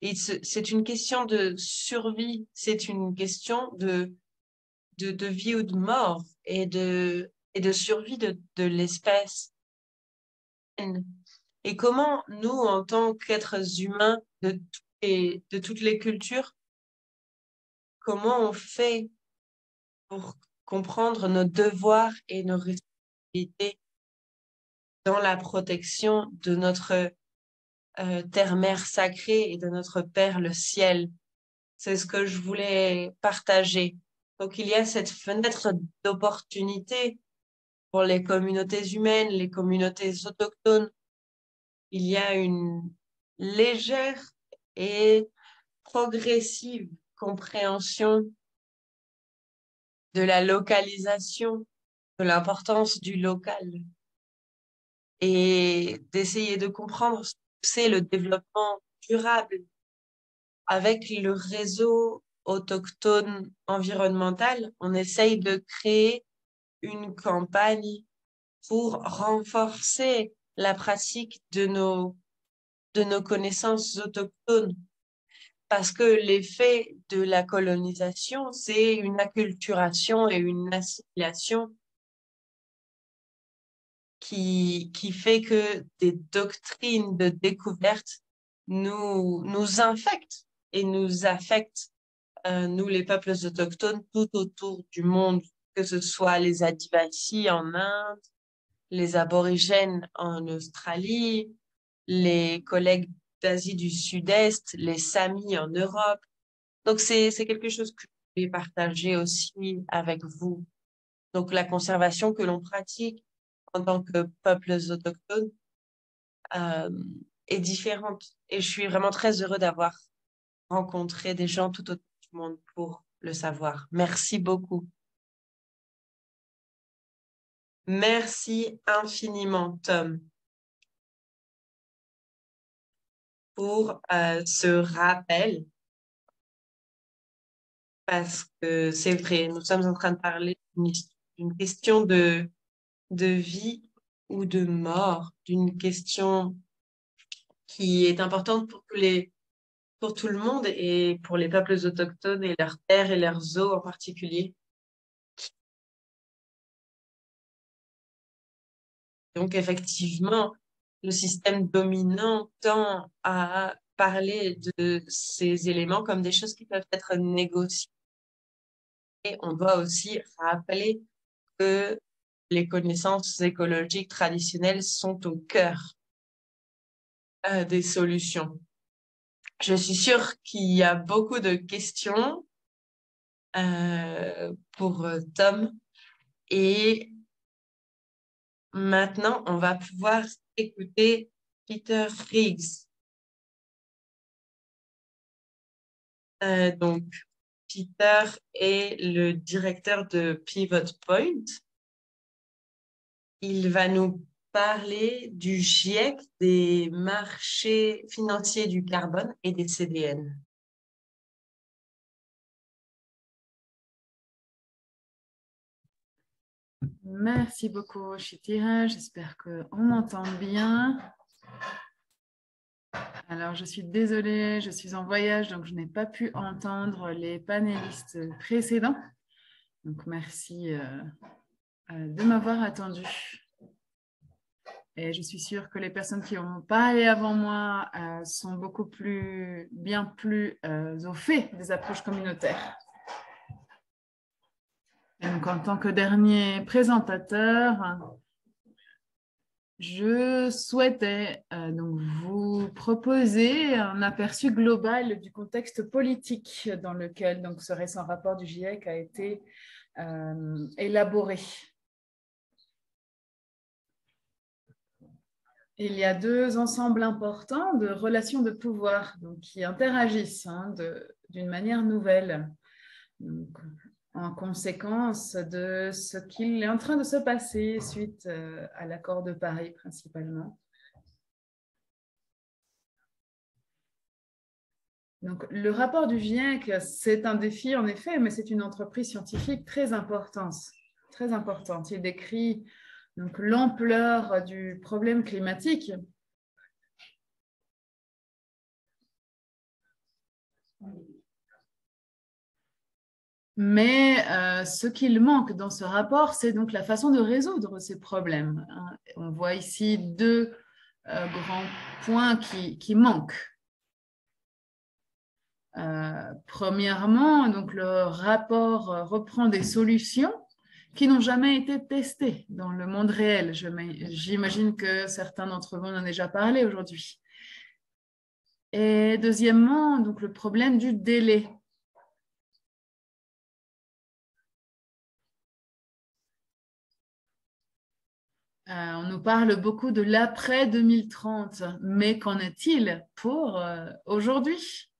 Et c'est une question de survie, c'est une question de vie ou de mort et de survie de l'espèce. Et comment nous, en tant qu'êtres humains de toutes les cultures, comment on fait pour comprendre nos devoirs et nos responsabilités dans la protection de notre terre-mère sacrée et de notre Père le ciel? C'est ce que je voulais partager. Donc, il y a cette fenêtre d'opportunité pour les communautés humaines, les communautés autochtones. Il y a une légère et progressive compréhension de la localisation, de l'importance du local et d'essayer de comprendre ce que c'est le développement durable avec le réseau autochtone environnemental. On essaye de créer une campagne pour renforcer la pratique de nos connaissances autochtones. Parce que l'effet de la colonisation, c'est une acculturation et une assimilation qui fait que des doctrines de découverte nous infectent et nous affectent, nous les peuples autochtones tout autour du monde, que ce soit les Adivasis en Inde, les aborigènes en Australie, les collègues d'Asie du Sud-Est, les Samis en Europe. Donc c'est quelque chose que voulais partager aussi avec vous. Donc, la conservation que l'on pratique en tant que peuples autochtones euh, est différente. Et je suis vraiment très heureux d'avoir rencontré des gens tout autour du monde pour le savoir. Merci beaucoup. Merci infiniment, Tom, pour ce rappel, parce que c'est vrai, nous sommes en train de parler d'une question de vie ou de mort, d'une question qui est importante pour tout le monde et pour les peuples autochtones et leurs terres et leurs eaux en particulier. Donc, effectivement, le système dominant tend à parler de ces éléments comme des choses qui peuvent être négociées. Et on doit aussi rappeler que les connaissances écologiques traditionnelles sont au cœur des solutions. Je suis sûre qu'il y a beaucoup de questions pour Tom. Et maintenant, on va pouvoir écouter Peter Riggs. Donc, Peter est le directeur de Pivot Point. Il va nous parler du GIEC, des marchés financiers du carbone et des CDN. Merci beaucoup, Chitira. J'espère qu'on m'entend bien. Alors, je suis désolée, je suis en voyage, donc je n'ai pas pu entendre les panélistes précédents. Donc, merci de m'avoir attendu. Et je suis sûre que les personnes qui ont parlé avant moi sont beaucoup bien plus au fait des approches communautaires. Et donc, en tant que dernier présentateur, je souhaitais donc vous proposer un aperçu global du contexte politique dans lequel donc, ce récent rapport du GIEC a été élaboré. Il y a deux ensembles importants de relations de pouvoir donc, qui interagissent d'une manière nouvelle. Donc, en conséquence de ce qu'il est en train de se passer suite à l'accord de Paris principalement. Donc, le rapport du GIEC, c'est un défi en effet, mais c'est une entreprise scientifique très importante. Très importante. Il décrit donc l'ampleur du problème climatique. Mais ce qu'il manque dans ce rapport, c'est donc la façon de résoudre ces problèmes. On voit ici deux grands points qui manquent. Premièrement, donc le rapport reprend des solutions qui n'ont jamais été testées dans le monde réel. J'imagine que certains d'entre vous en ont déjà parlé aujourd'hui. Et deuxièmement, donc le problème du délai. On nous parle beaucoup de l'après 2030, mais qu'en est-il pour aujourd'hui?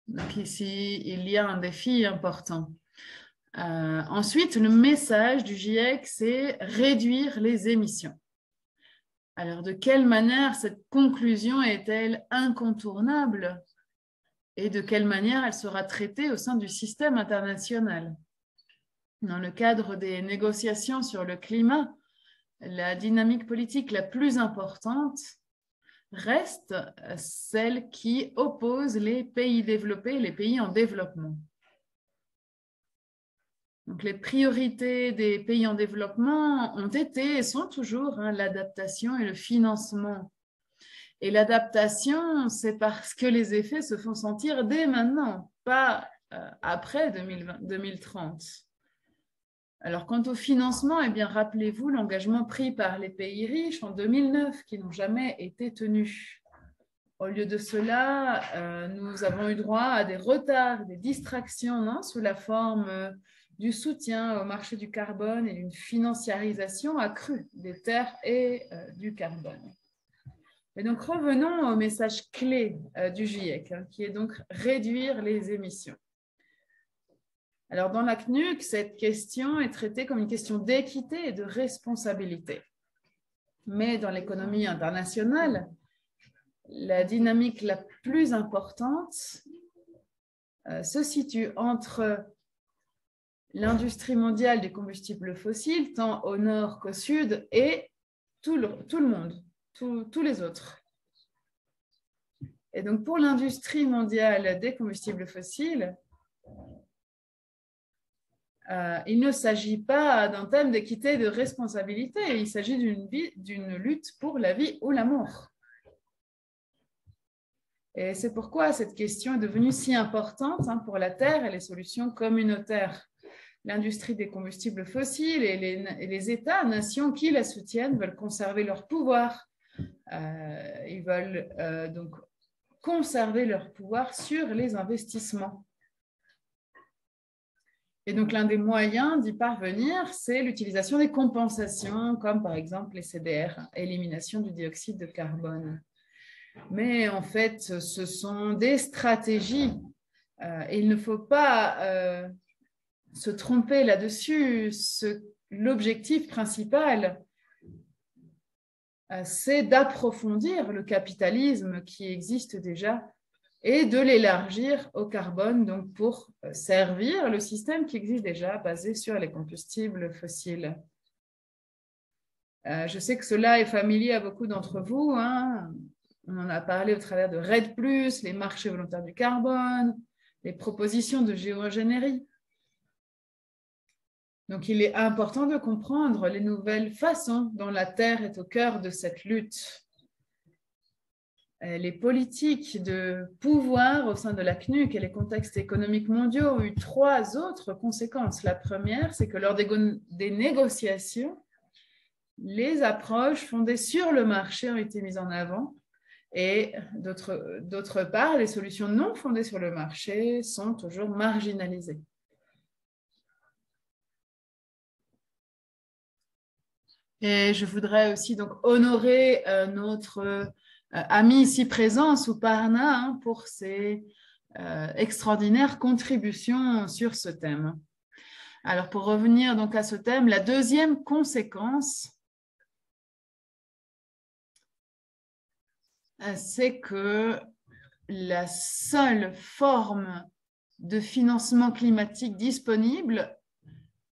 Donc ici, il y a un défi important. Ensuite, le message du GIEC, c'est réduire les émissions. Alors, de quelle manière cette conclusion est-elle incontournable et de quelle manière elle sera traitée au sein du système international? Dans le cadre des négociations sur le climat, la dynamique politique la plus importante reste celle qui oppose les pays développés et les pays en développement. Donc, les priorités des pays en développement ont été et sont toujours l'adaptation et le financement. Et l'adaptation, c'est parce que les effets se font sentir dès maintenant, pas après 2030. Alors, quant au financement, eh bien, rappelez-vous l'engagement pris par les pays riches en 2009 qui n'ont jamais été tenus. Au lieu de cela, nous avons eu droit à des retards, des distractions sous la forme du soutien au marché du carbone et d'une financiarisation accrue des terres et du carbone. Et donc, revenons au message clé du GIEC, qui est donc réduire les émissions. Alors, dans la CNUC, cette question est traitée comme une question d'équité et de responsabilité. Mais dans l'économie internationale, la dynamique la plus importante se situe entre l'industrie mondiale des combustibles fossiles, tant au nord qu'au sud, et tout le monde, tous les autres. Et donc, pour l'industrie mondiale des combustibles fossiles, il ne s'agit pas d'un thème d'équité et de responsabilité, il s'agit d'une lutte pour la vie ou la mort. Et c'est pourquoi cette question est devenue si importante pour la Terre et les solutions communautaires. L'industrie des combustibles fossiles et les États, nations qui la soutiennent veulent conserver leur pouvoir. Ils veulent donc conserver leur pouvoir sur les investissements. Et donc, l'un des moyens d'y parvenir, c'est l'utilisation des compensations, comme par exemple les CDR, élimination du dioxyde de carbone. Mais en fait, ce sont des stratégies. Et il ne faut pas se tromper là-dessus. L'objectif principal, c'est d'approfondir le capitalisme qui existe déjà et de l'élargir au carbone, donc pour servir le système qui existe déjà basé sur les combustibles fossiles. Je sais que cela est familier à beaucoup d'entre vous. On en a parlé au travers de REDD+, les marchés volontaires du carbone, les propositions de géo-ingénierie. Donc, il est important de comprendre les nouvelles façons dont la Terre est au cœur de cette lutte. Les politiques de pouvoir au sein de la CNUC et les contextes économiques mondiaux ont eu 3 autres conséquences. La première, c'est que lors des négociations, les approches fondées sur le marché ont été mises en avant et d'autre part, les solutions non fondées sur le marché sont toujours marginalisées. Et je voudrais aussi donc honorer notre ami ici présent, Suparna, pour ses extraordinaires contributions sur ce thème. Alors, pour revenir donc à ce thème, la deuxième conséquence, c'est que la seule forme de financement climatique disponible,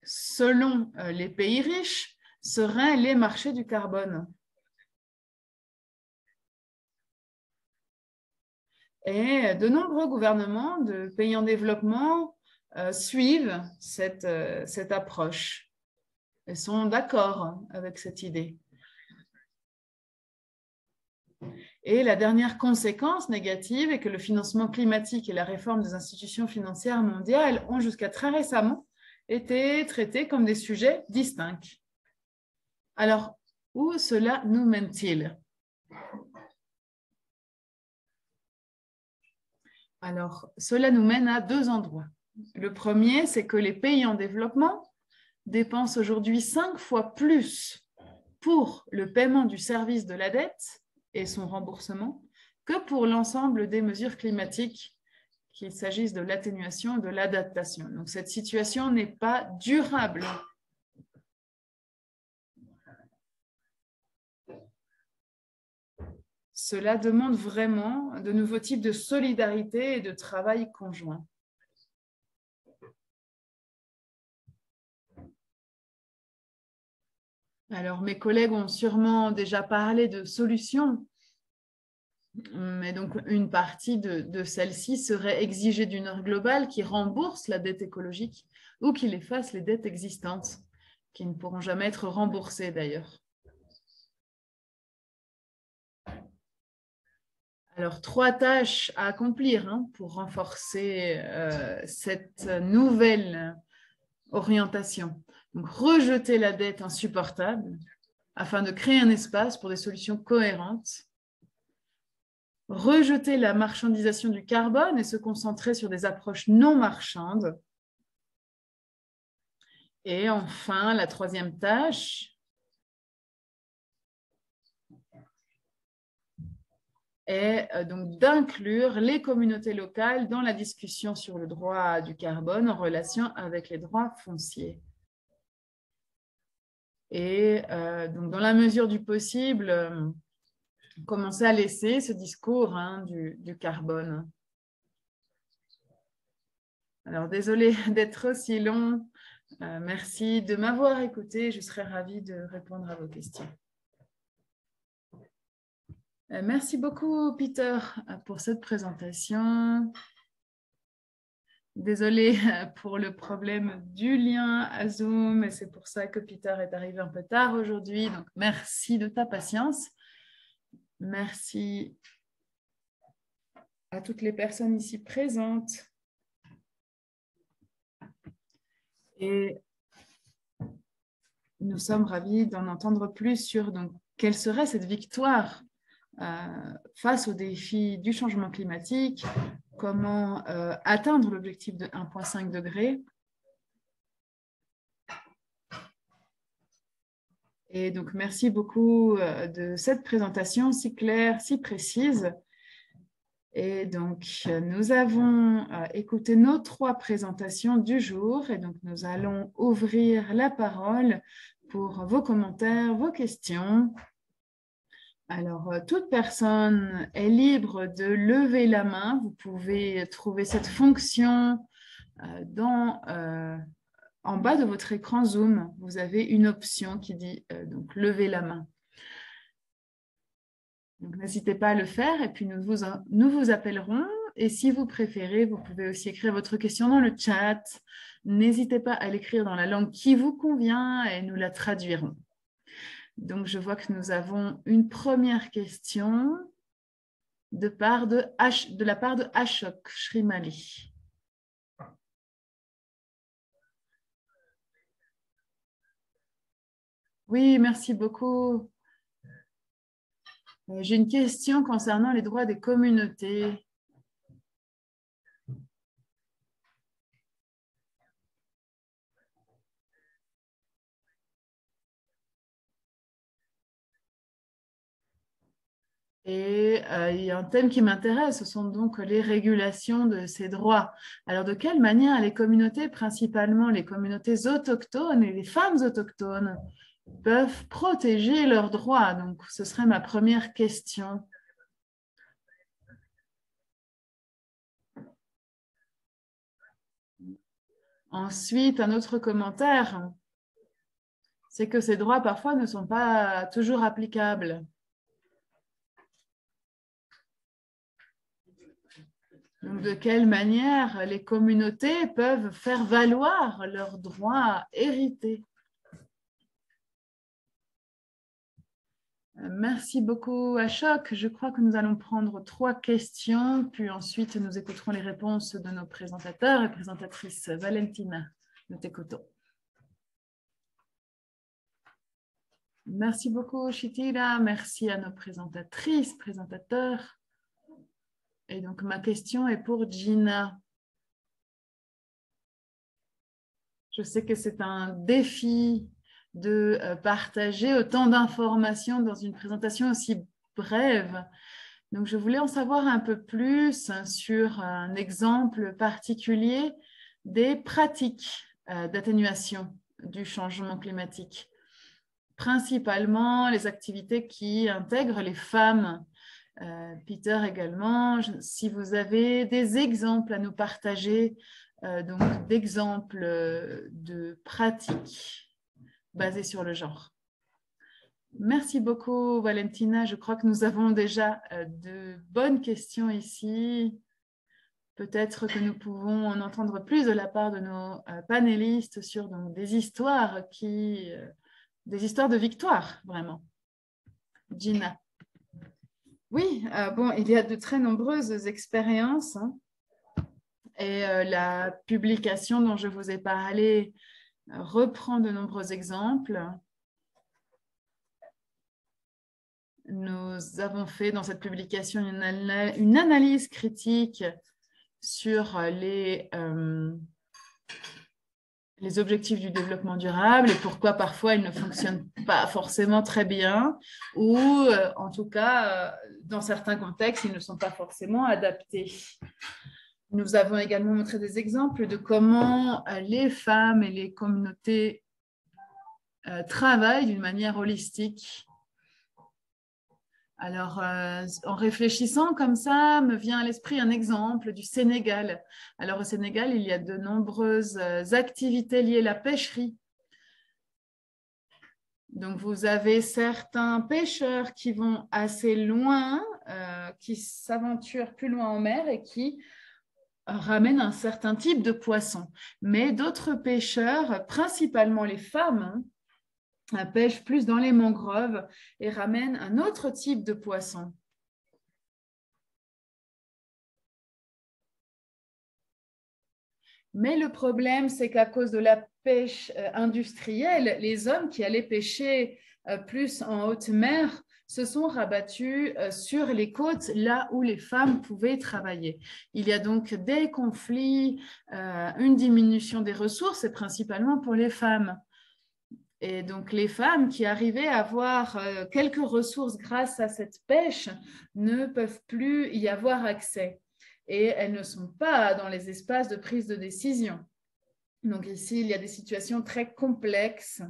selon les pays riches, seraient les marchés du carbone. Et de nombreux gouvernements de pays en développement suivent cette approche et sont d'accord avec cette idée. Et la dernière conséquence négative est que le financement climatique et la réforme des institutions financières mondiales ont jusqu'à très récemment été traités comme des sujets distincts. Alors, où cela nous mène-t-il? Alors, cela nous mène à 2 endroits. Le premier, c'est que les pays en développement dépensent aujourd'hui 5 fois plus pour le paiement du service de la dette et son remboursement que pour l'ensemble des mesures climatiques, qu'il s'agisse de l'atténuation ou de l'adaptation. Donc, cette situation n'est pas durable. Cela demande vraiment de nouveaux types de solidarité et de travail conjoint. Alors, mes collègues ont sûrement déjà parlé de solutions, mais donc une partie de celle-ci serait exiger du Nord global qui rembourse la dette écologique ou qu'il efface les dettes existantes, qui ne pourront jamais être remboursées d'ailleurs. Alors, 3 tâches à accomplir pour renforcer cette nouvelle orientation. Donc, rejeter la dette insupportable afin de créer un espace pour des solutions cohérentes. rejeter la marchandisation du carbone et se concentrer sur des approches non marchandes. Et enfin, la troisième tâche est donc d'inclure les communautés locales dans la discussion sur le droit du carbone en relation avec les droits fonciers. Et donc, dans la mesure du possible, commencer à laisser ce discours du carbone. Alors, désolée d'être aussi long. Merci de m'avoir écouté. Je serai ravie de répondre à vos questions. Merci beaucoup, Peter, pour cette présentation. Désolée pour le problème du lien à Zoom, et c'est pour ça que Peter est arrivé un peu tard aujourd'hui. Donc, merci de ta patience. Merci à toutes les personnes ici présentes. Et nous sommes ravis d'en entendre plus sur donc, quelle serait cette victoire face aux défis du changement climatique, comment atteindre l'objectif de 1,5 degré. Et donc, merci beaucoup de cette présentation si claire, si précise. Et donc, nous avons écouté nos 3 présentations du jour et donc nous allons ouvrir la parole pour vos commentaires, vos questions. Alors, toute personne est libre de lever la main. Vous pouvez trouver cette fonction en bas de votre écran Zoom. Vous avez une option qui dit donc lever la main. Donc, n'hésitez pas à le faire et puis nous vous appellerons. Et si vous préférez, vous pouvez aussi écrire votre question dans le chat. N'hésitez pas à l'écrire dans la langue qui vous convient et nous la traduirons. Donc, je vois que nous avons une première question de la part de Ashok Shrimali. Oui, merci beaucoup. J'ai une question concernant les droits des communautés. Et il y a un thème qui m'intéresse, ce sont donc les régulations de ces droits. Alors, de quelle manière les communautés, principalement les communautés autochtones et les femmes autochtones, peuvent protéger leurs droits? Donc, ce serait ma première question. Ensuite, un autre commentaire, c'est que ces droits parfois ne sont pas toujours applicables. Donc, de quelle manière les communautés peuvent faire valoir leurs droits hérités? Merci beaucoup, Ashok. Je crois que nous allons prendre 3 questions, puis ensuite nous écouterons les réponses de nos présentateurs et présentatrices. Valentina, nous t'écoutons. Merci beaucoup, Shitila. Merci à nos présentatrices, présentateurs. Et donc, ma question est pour Gina. Je sais que c'est un défi de partager autant d'informations dans une présentation aussi brève. Donc, je voulais en savoir un peu plus sur un exemple particulier des pratiques d'atténuation du changement climatique, principalement les activités qui intègrent les femmes. Peter également, si vous avez des exemples à nous partager, donc d'exemples de pratiques basées sur le genre. Merci beaucoup, Valentina. Je crois que nous avons déjà de bonnes questions ici. Peut-être que nous pouvons en entendre plus de la part de nos panélistes sur donc, des histoires de victoire, vraiment. Gina. Oui, bon, il y a de très nombreuses expériences et la publication dont je vous ai parlé reprend de nombreux exemples. nous avons fait dans cette publication une analyse critique sur les objectifs du développement durable et pourquoi parfois ils ne fonctionnent pas forcément très bien ou en tout cas, dans certains contextes, ils ne sont pas forcément adaptés. Nous avons également montré des exemples de comment les femmes et les communautés travaillent d'une manière holistique. Alors, en réfléchissant comme ça, me vient à l'esprit un exemple du Sénégal. Alors, au Sénégal, il y a de nombreuses activités liées à la pêcherie. Donc, vous avez certains pêcheurs qui vont assez loin, qui s'aventurent plus loin en mer et qui ramènent un certain type de poisson. Mais d'autres pêcheurs, principalement les femmes, pêchent plus dans les mangroves et ramènent un autre type de poisson. Mais le problème, c'est qu'à cause de la pêche industrielle, les hommes qui allaient pêcher plus en haute mer se sont rabattus sur les côtes, là où les femmes pouvaient travailler. Il y a donc des conflits, une diminution des ressources, et principalement pour les femmes. Et donc, les femmes qui arrivaient à avoir quelques ressources grâce à cette pêche ne peuvent plus y avoir accès. Et elles ne sont pas dans les espaces de prise de décision. Donc, ici, il y a des situations très complexes.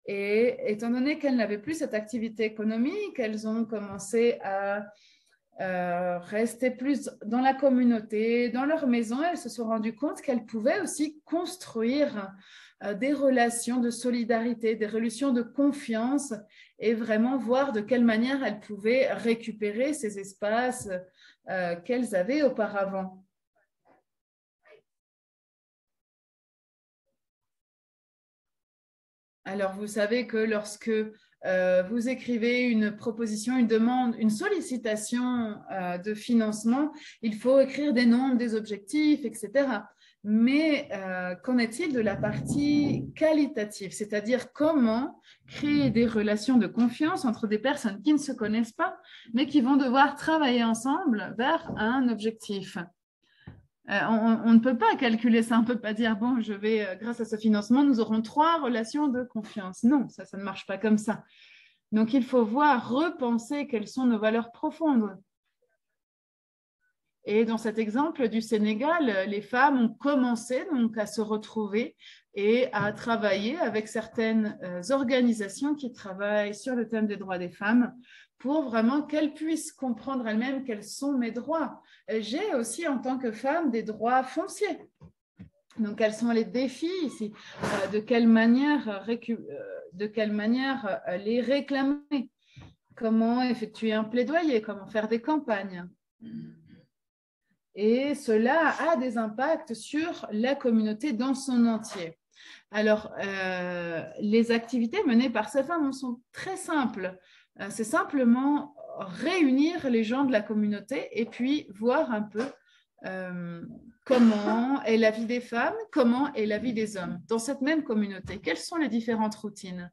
Et étant donné qu'elles n'avaient plus cette activité économique, elles ont commencé à rester plus dans la communauté, dans leur maison. Elles se sont rendues compte qu'elles pouvaient aussi construire des relations de solidarité, des relations de confiance et vraiment voir de quelle manière elles pouvaient récupérer ces espaces qu'elles avaient auparavant. Alors, vous savez que lorsque vous écrivez une proposition, une demande, une sollicitation de financement, il faut écrire des nombres, des objectifs, etc. Mais qu'en est-il de la partie qualitative, c'est-à-dire comment créer des relations de confiance entre des personnes qui ne se connaissent pas, mais qui vont devoir travailler ensemble vers un objectif? On ne peut pas calculer ça, on ne peut pas dire, bon, grâce à ce financement, nous aurons 3 relations de confiance. Non, ça ne marche pas comme ça. Donc, il faut repenser quelles sont nos valeurs profondes. Et dans cet exemple du Sénégal, les femmes ont commencé donc à se retrouver et à travailler avec certaines organisations qui travaillent sur le thème des droits des femmes pour vraiment qu'elles puissent comprendre elles-mêmes quels sont mes droits. J'ai aussi en tant que femme des droits fonciers. Donc, quels sont les défis ici? De quelle manière les réclamer? Comment effectuer un plaidoyer? Comment faire des campagnes? Et cela a des impacts sur la communauté dans son entier. Alors, les activités menées par ces femmes sont très simples. C'est simplement réunir les gens de la communauté et puis voir un peu comment est la vie des femmes, comment est la vie des hommes dans cette même communauté. Quelles sont les différentes routines?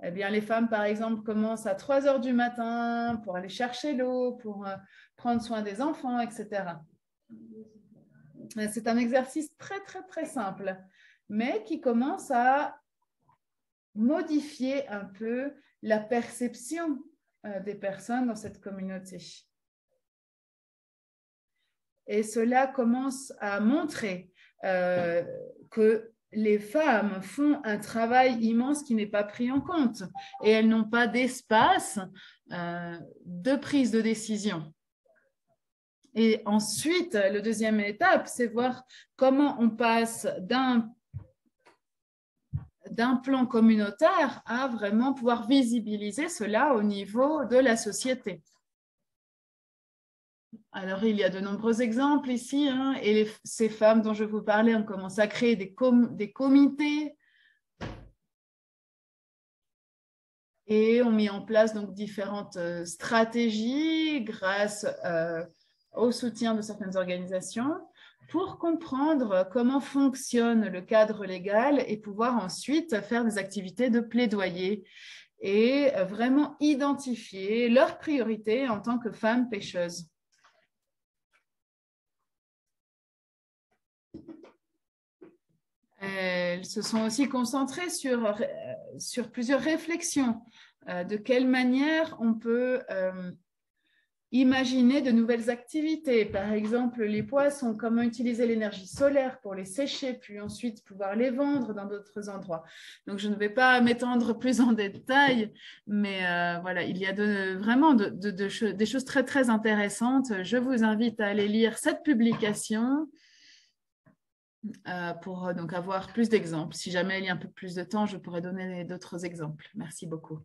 Eh bien, les femmes, par exemple, commencent à 3 heures du matin pour aller chercher l'eau, pour prendre soin des enfants, etc. C'est un exercice très, très, très simple, mais qui commence à modifier un peu la perception des personnes dans cette communauté. Et cela commence à montrer que les femmes font un travail immense qui n'est pas pris en compte et elles n'ont pas d'espace de prise de décision. Et ensuite, la deuxième étape, c'est voir comment on passe d'un plan communautaire à vraiment pouvoir visibiliser cela au niveau de la société. Alors, il y a de nombreux exemples ici, hein, et ces femmes dont je vous parlais ont commencé à créer des comités et ont mis en place donc différentes stratégies grâce au soutien de certaines organisations pour comprendre comment fonctionne le cadre légal et pouvoir ensuite faire des activités de plaidoyer et vraiment identifier leurs priorités en tant que femmes pêcheuses. Elles se sont aussi concentrées sur plusieurs réflexions. De quelle manière on peut imaginer de nouvelles activités. Par exemple, les poissons, comment utiliser l'énergie solaire pour les sécher, puis ensuite pouvoir les vendre dans d'autres endroits. Donc, je ne vais pas m'étendre plus en détail, mais voilà, il y a vraiment des choses très, très intéressantes. Je vous invite à aller lire cette publication pour donc avoir plus d'exemples. Si jamais il y a un peu plus de temps, je pourrais donner d'autres exemples. Merci beaucoup.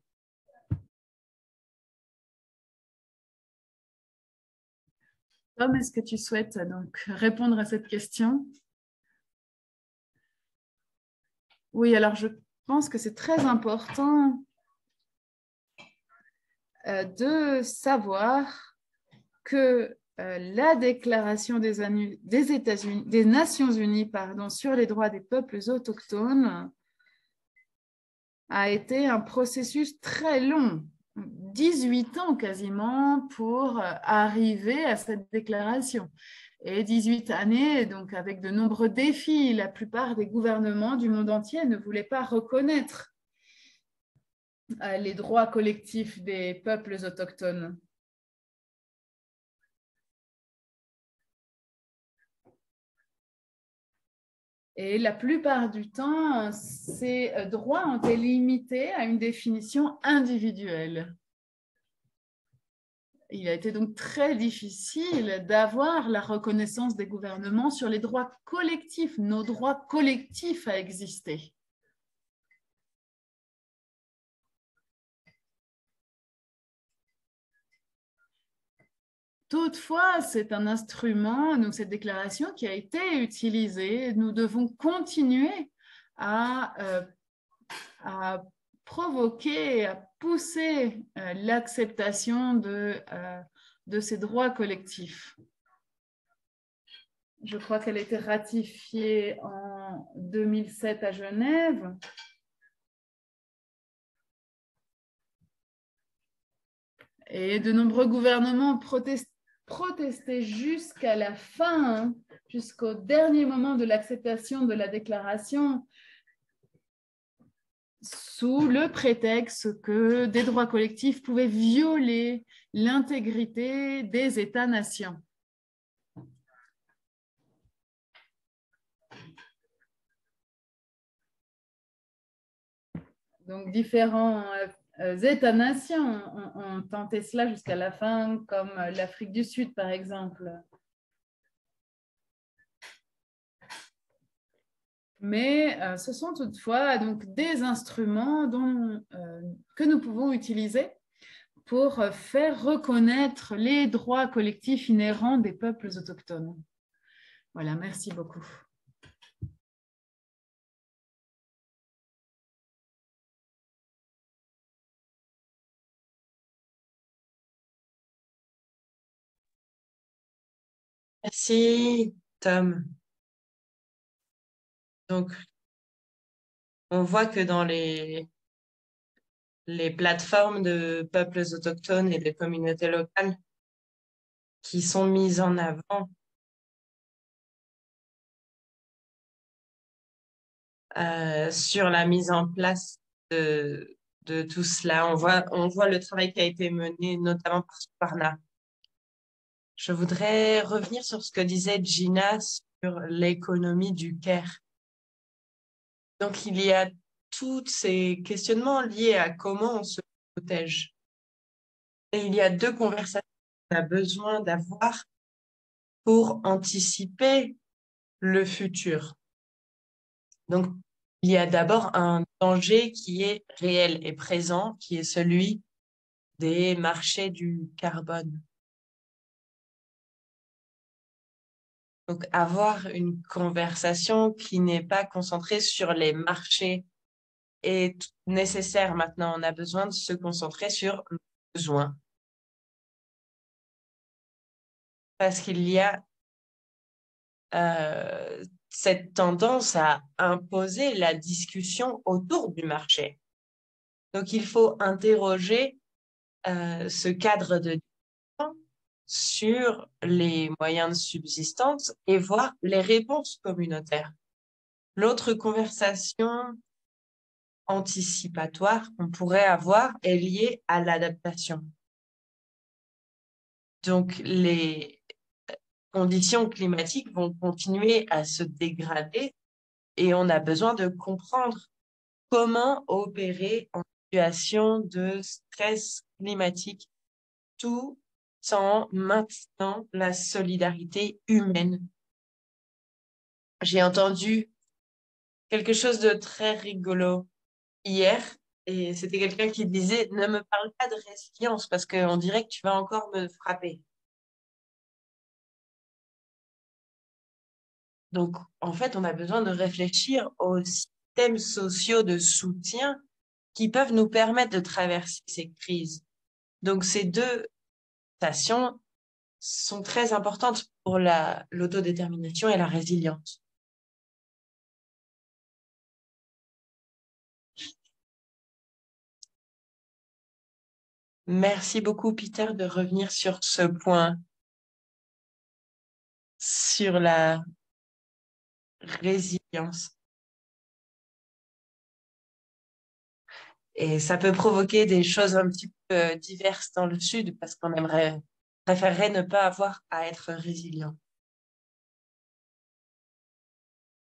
Tom, est-ce que tu souhaites donc répondre à cette question? Oui, alors je pense que c'est très important de savoir que la déclaration des Nations Unies sur les droits des peuples autochtones a été un processus très long, 18 ans quasiment pour arriver à cette déclaration. Et 18 années, donc avec de nombreux défis, la plupart des gouvernements du monde entier ne voulaient pas reconnaître les droits collectifs des peuples autochtones. Et la plupart du temps, ces droits ont été limités à une définition individuelle. Il a été donc très difficile d'avoir la reconnaissance des gouvernements sur les droits collectifs, nos droits collectifs à exister. Toutefois, c'est un instrument, donc cette déclaration qui a été utilisée. Nous devons continuer à provoquer, à pousser l'acceptation de ces droits collectifs. Je crois qu'elle a été ratifiée en 2007 à Genève. Et de nombreux gouvernements protestaient jusqu'à la fin, jusqu'au dernier moment de l'acceptation de la déclaration, sous le prétexte que des droits collectifs pouvaient violer l'intégrité des États-nations. Donc, différents États-nations ont tenté cela jusqu'à la fin, comme l'Afrique du Sud, par exemple. Mais ce sont toutefois donc, des instruments que nous pouvons utiliser pour faire reconnaître les droits collectifs inhérents des peuples autochtones. Voilà, merci beaucoup. Merci, Tom. Donc, on voit que dans les plateformes de peuples autochtones et de communautés locales qui sont mises en avant, sur la mise en place de tout cela. On voit le travail qui a été mené, notamment par Suparna. Je voudrais revenir sur ce que disait Gina sur l'économie du care. Donc, il y a tous ces questionnements liés à comment on se protège. Et il y a deux conversations qu'on a besoin d'avoir pour anticiper le futur. Donc, il y a d'abord un danger qui est réel et présent, qui est celui des marchés du carbone. Donc, avoir une conversation qui n'est pas concentrée sur les marchés est nécessaire maintenant. On a besoin de se concentrer sur nos besoins. Parce qu'il y a cette tendance à imposer la discussion autour du marché. Donc, il faut interroger ce cadre de discussion sur les moyens de subsistance et voir les réponses communautaires. L'autre conversation anticipatoire qu'on pourrait avoir est liée à l'adaptation. Donc, les conditions climatiques vont continuer à se dégrader et on a besoin de comprendre comment opérer en situation de stress climatique tout en maintenant la solidarité humaine. J'ai entendu quelque chose de très rigolo hier et c'était quelqu'un qui disait « Ne me parle pas de résilience parce qu'on dirait que tu vas encore me frapper. » Donc, en fait, on a besoin de réfléchir aux systèmes sociaux de soutien qui peuvent nous permettre de traverser ces crises. Donc, ces deux stations sont très importantes pour l'autodétermination et la résilience. Merci beaucoup, Peter, de revenir sur ce point, sur la résilience. Et ça peut provoquer des choses un petit peu diverses dans le Sud parce qu'on préférerait ne pas avoir à être résilient.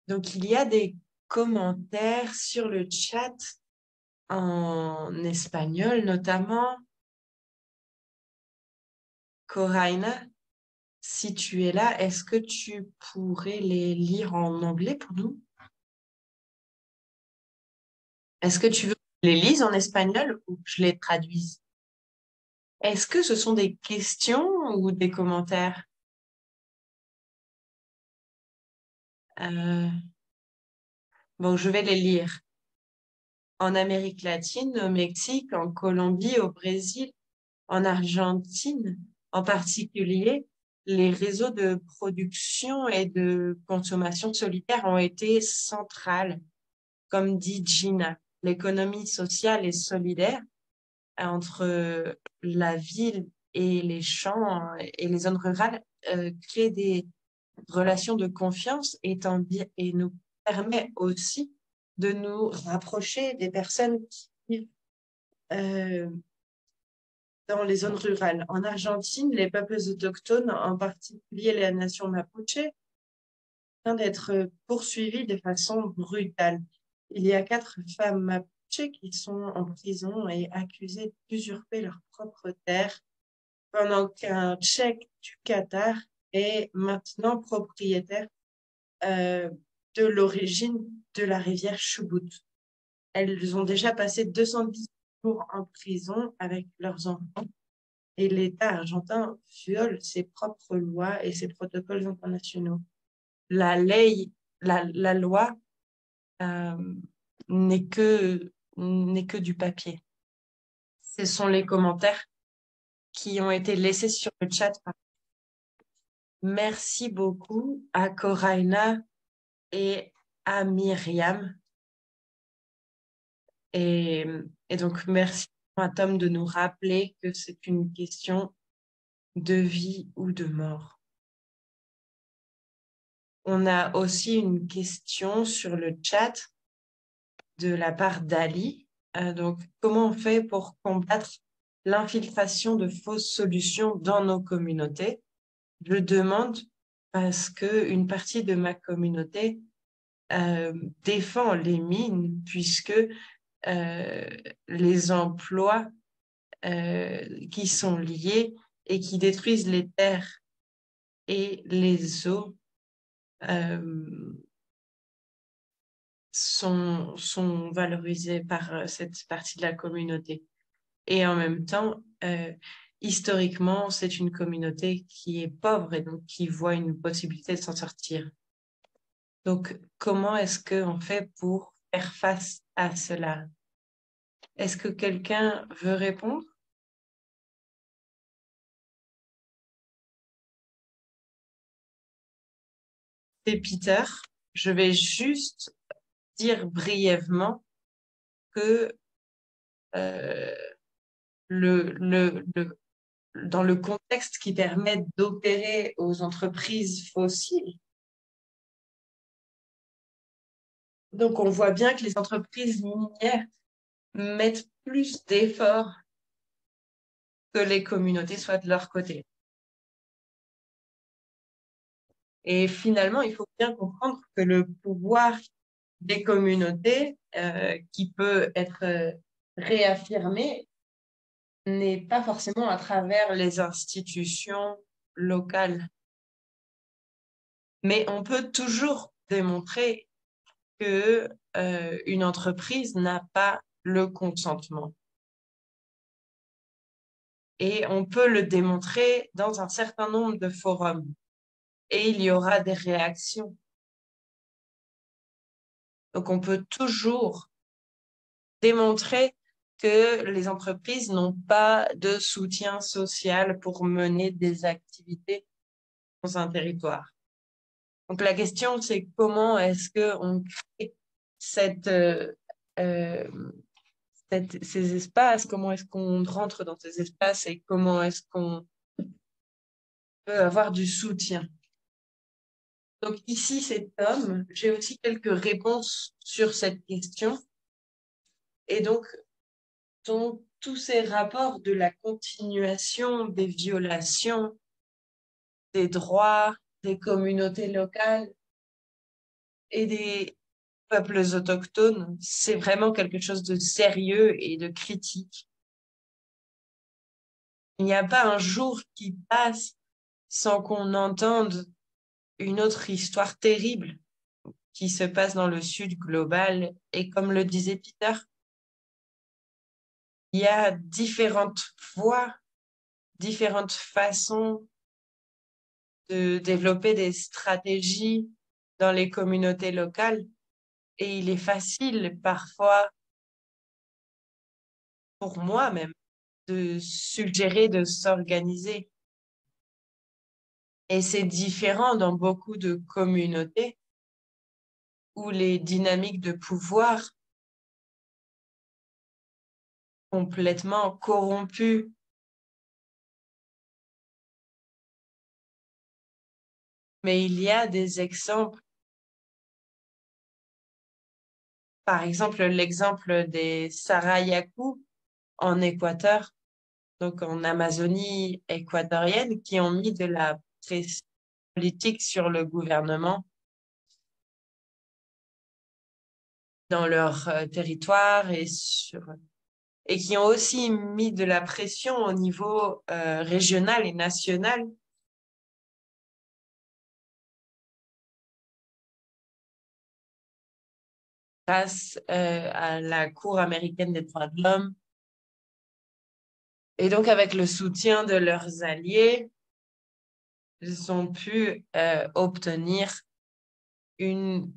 Donc, il y a des commentaires sur le chat en espagnol, notamment. Coraina, si tu es là, est-ce que tu pourrais les lire en anglais pour nous? Est-ce que tu veux que je les lise en espagnol ou que je les traduise? Est-ce que ce sont des questions ou des commentaires? Euh, Bon, je vais les lire. En Amérique latine, au Mexique, en Colombie, au Brésil, en Argentine, en particulier, les réseaux de production et de consommation solidaire ont été centrales, comme dit Gina. L'économie sociale et solidaire entre la ville et les champs et les zones rurales crée des relations de confiance et nous permet aussi de nous rapprocher des personnes qui vivent euh, dans les zones rurales. En Argentine, les peuples autochtones, en particulier la nation mapuche, train d'être poursuivis de façon brutale. Il y a 4 femmes mapuches qui sont en prison et accusées d'usurper leur propre terre, pendant qu'un Tchèque du Qatar est maintenant propriétaire euh, de l'origine de la rivière Chubut. Elles ont déjà passé 210 jours en prison avec leurs enfants et l'État argentin viole ses propres lois et ses protocoles internationaux. La loi euh, n'est que du papier. Ce sont les commentaires qui ont été laissés sur le chat. Merci beaucoup à Coraina et à Myriam. Et, et donc, merci à Tom de nous rappeler que c'est une question de vie ou de mort. On a aussi une question sur le chat de la part d'Ali. Donc, comment on fait pour combattre l'infiltration de fausses solutions dans nos communautés? Je demande parce que une partie de ma communauté défend les mines puisque les emplois qui sont liés et qui détruisent les terres et les eaux sont valorisés par cette partie de la communauté. Et en même temps, historiquement, c'est une communauté qui est pauvre et donc qui voit une possibilité de s'en sortir. Donc, comment est-ce qu'on fait pour faire face à cela? Est-ce que quelqu'un veut répondre? c'est Peter. Je vais juste dire brièvement que euh, dans le contexte qui permet d'opérer aux entreprises fossiles, donc on voit bien que les entreprises minières mettent plus d'efforts que les communautés soient de leur côté. Et finalement, il faut bien comprendre que le pouvoir des communautés, qui peut être réaffirmé, n'est pas forcément à travers les institutions locales. Mais on peut toujours démontrer que une entreprise n'a pas le consentement. Et on peut le démontrer dans un certain nombre de forums. Et il y aura des réactions. Donc, on peut toujours démontrer que les entreprises n'ont pas de soutien social pour mener des activités dans un territoire. Donc, la question, c'est comment est-ce qu'on crée ces espaces, comment est-ce qu'on rentre dans ces espaces et comment est-ce qu'on peut avoir du soutien. Donc ici, c'est Tom. J'ai aussi quelques réponses sur cette question. Et donc, dans tous ces rapports de la continuation des violations des droits des communautés locales et des peuples autochtones, c'est vraiment quelque chose de sérieux et de critique. Il n'y a pas un jour qui passe sans qu'on entende une autre histoire terrible qui se passe dans le sud global. Et comme le disait Peter, il y a différentes voies, différentes façons de développer des stratégies dans les communautés locales. Et il est facile parfois, pour moi même, de suggérer de s'organiser. Et c'est différent dans beaucoup de communautés où les dynamiques de pouvoir complètement corrompues. Mais il y a des exemples. Par exemple, l'exemple des Sarayaku en Équateur, donc en Amazonie équatorienne, qui ont mis de la pression politique sur le gouvernement dans leur territoire et qui ont aussi mis de la pression au niveau régional et national grâce à la Cour américaine des droits de l'homme. Et donc, avec le soutien de leurs alliés, ils ont pu obtenir une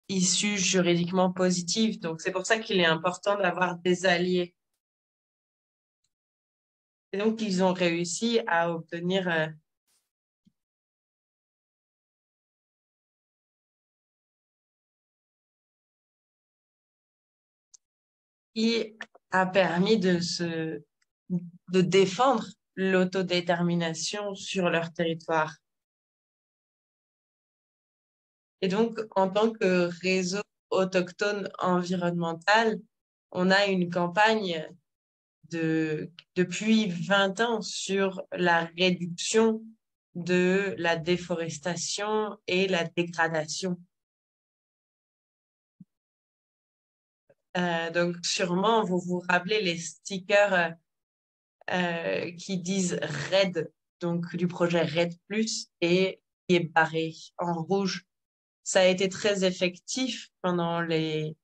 issue juridiquement positive. Donc, c'est pour ça qu'il est important d'avoir des alliés. Et donc, ils ont réussi à obtenir qui a permis de défendre l'autodétermination sur leur territoire. Et donc, en tant que réseau autochtone environnemental, on a une campagne depuis 20 ans sur la réduction de la déforestation et la dégradation. Donc, sûrement, vous vous rappelez les stickers qui disent RED, donc du projet RED+, et qui est barré en rouge. Ça a été très effectif pendant les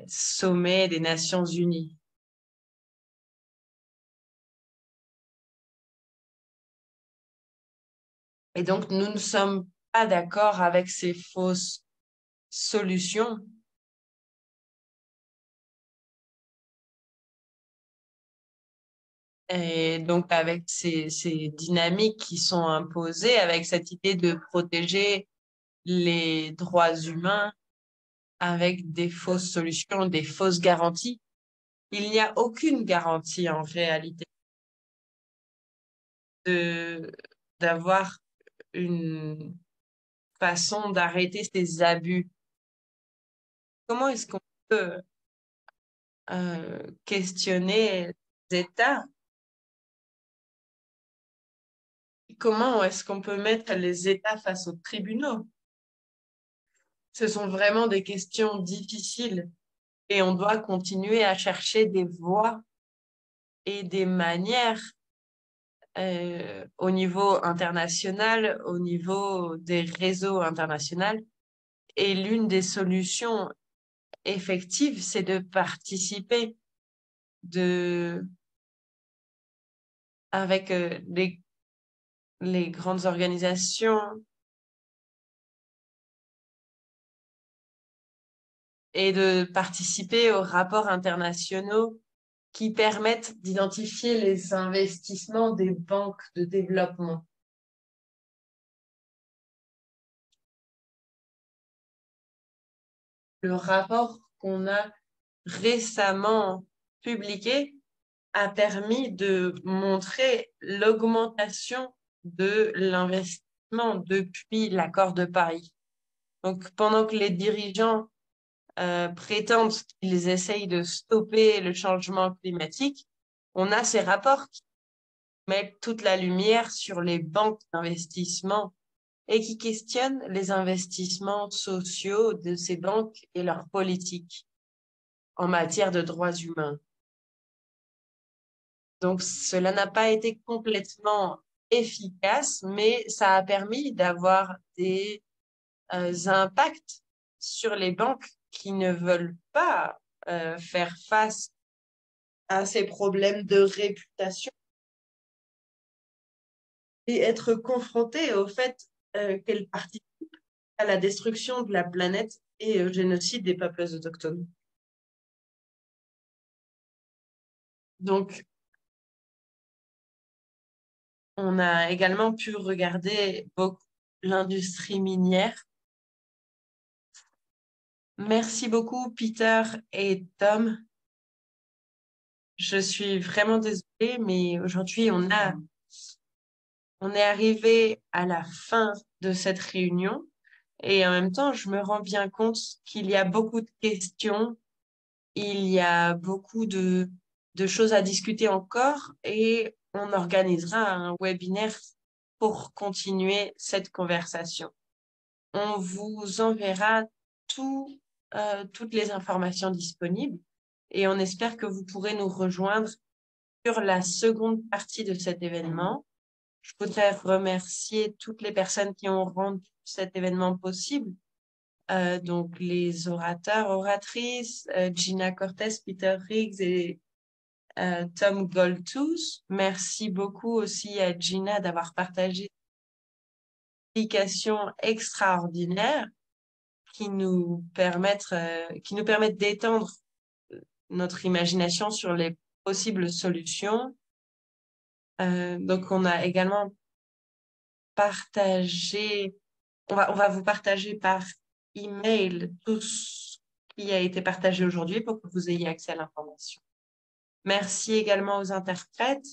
sommets des Nations Unies. Et donc, nous ne sommes pas d'accord avec ces fausses solutions. Et donc, avec ces dynamiques qui sont imposées, avec cette idée de protéger les droits humains avec des fausses solutions, des fausses garanties, il n'y a aucune garantie en réalité de d'avoir une façon d'arrêter ces abus. Comment est-ce qu'on peut questionner les États? Comment est-ce qu'on peut mettre les États face aux tribunaux? Ce sont vraiment des questions difficiles et on doit continuer à chercher des voies et des manières au niveau international, au niveau des réseaux internationaux. Et l'une des solutions effectives, c'est de participer de, avec les grandes organisations et de participer aux rapports internationaux qui permettent d'identifier les investissements des banques de développement. Le rapport qu'on a récemment publié a permis de montrer l'augmentation de l'investissement depuis l'accord de Paris. Donc, pendant que les dirigeants prétendent qu'ils essayent de stopper le changement climatique, on a ces rapports qui mettent toute la lumière sur les banques d'investissement et qui questionnent les investissements sociaux de ces banques et leurs politiques en matière de droits humains. Donc, cela n'a pas été complètement efficace, mais ça a permis d'avoir des impacts sur les banques qui ne veulent pas faire face à ces problèmes de réputation et être confrontées au fait qu'elles participent à la destruction de la planète et au génocide des peuples autochtones. Donc, on a également pu regarder beaucoup l'industrie minière. Merci beaucoup, Peter et Tom. Je suis vraiment désolée, mais aujourd'hui, on est arrivé à la fin de cette réunion et en même temps, je me rends bien compte qu'il y a beaucoup de questions, il y a beaucoup de choses à discuter encore et on organisera un webinaire pour continuer cette conversation. On vous enverra toutes les informations disponibles et on espère que vous pourrez nous rejoindre sur la seconde partie de cet événement. Je voudrais remercier toutes les personnes qui ont rendu cet événement possible. Donc, les orateurs, oratrices, Gina Cortez, Peter Riggs et Tom Goltuz. Merci beaucoup aussi à Gina d'avoir partagé une explication extraordinaire qui nous permettent d'étendre notre imagination sur les possibles solutions. Donc, on a également partagé, on va vous partager par email tout ce qui a été partagé aujourd'hui pour que vous ayez accès à l'information. Merci également aux interprètes.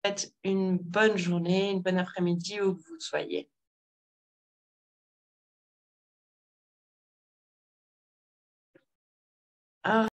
Faites une bonne journée, une bonne après-midi où que vous soyez. Au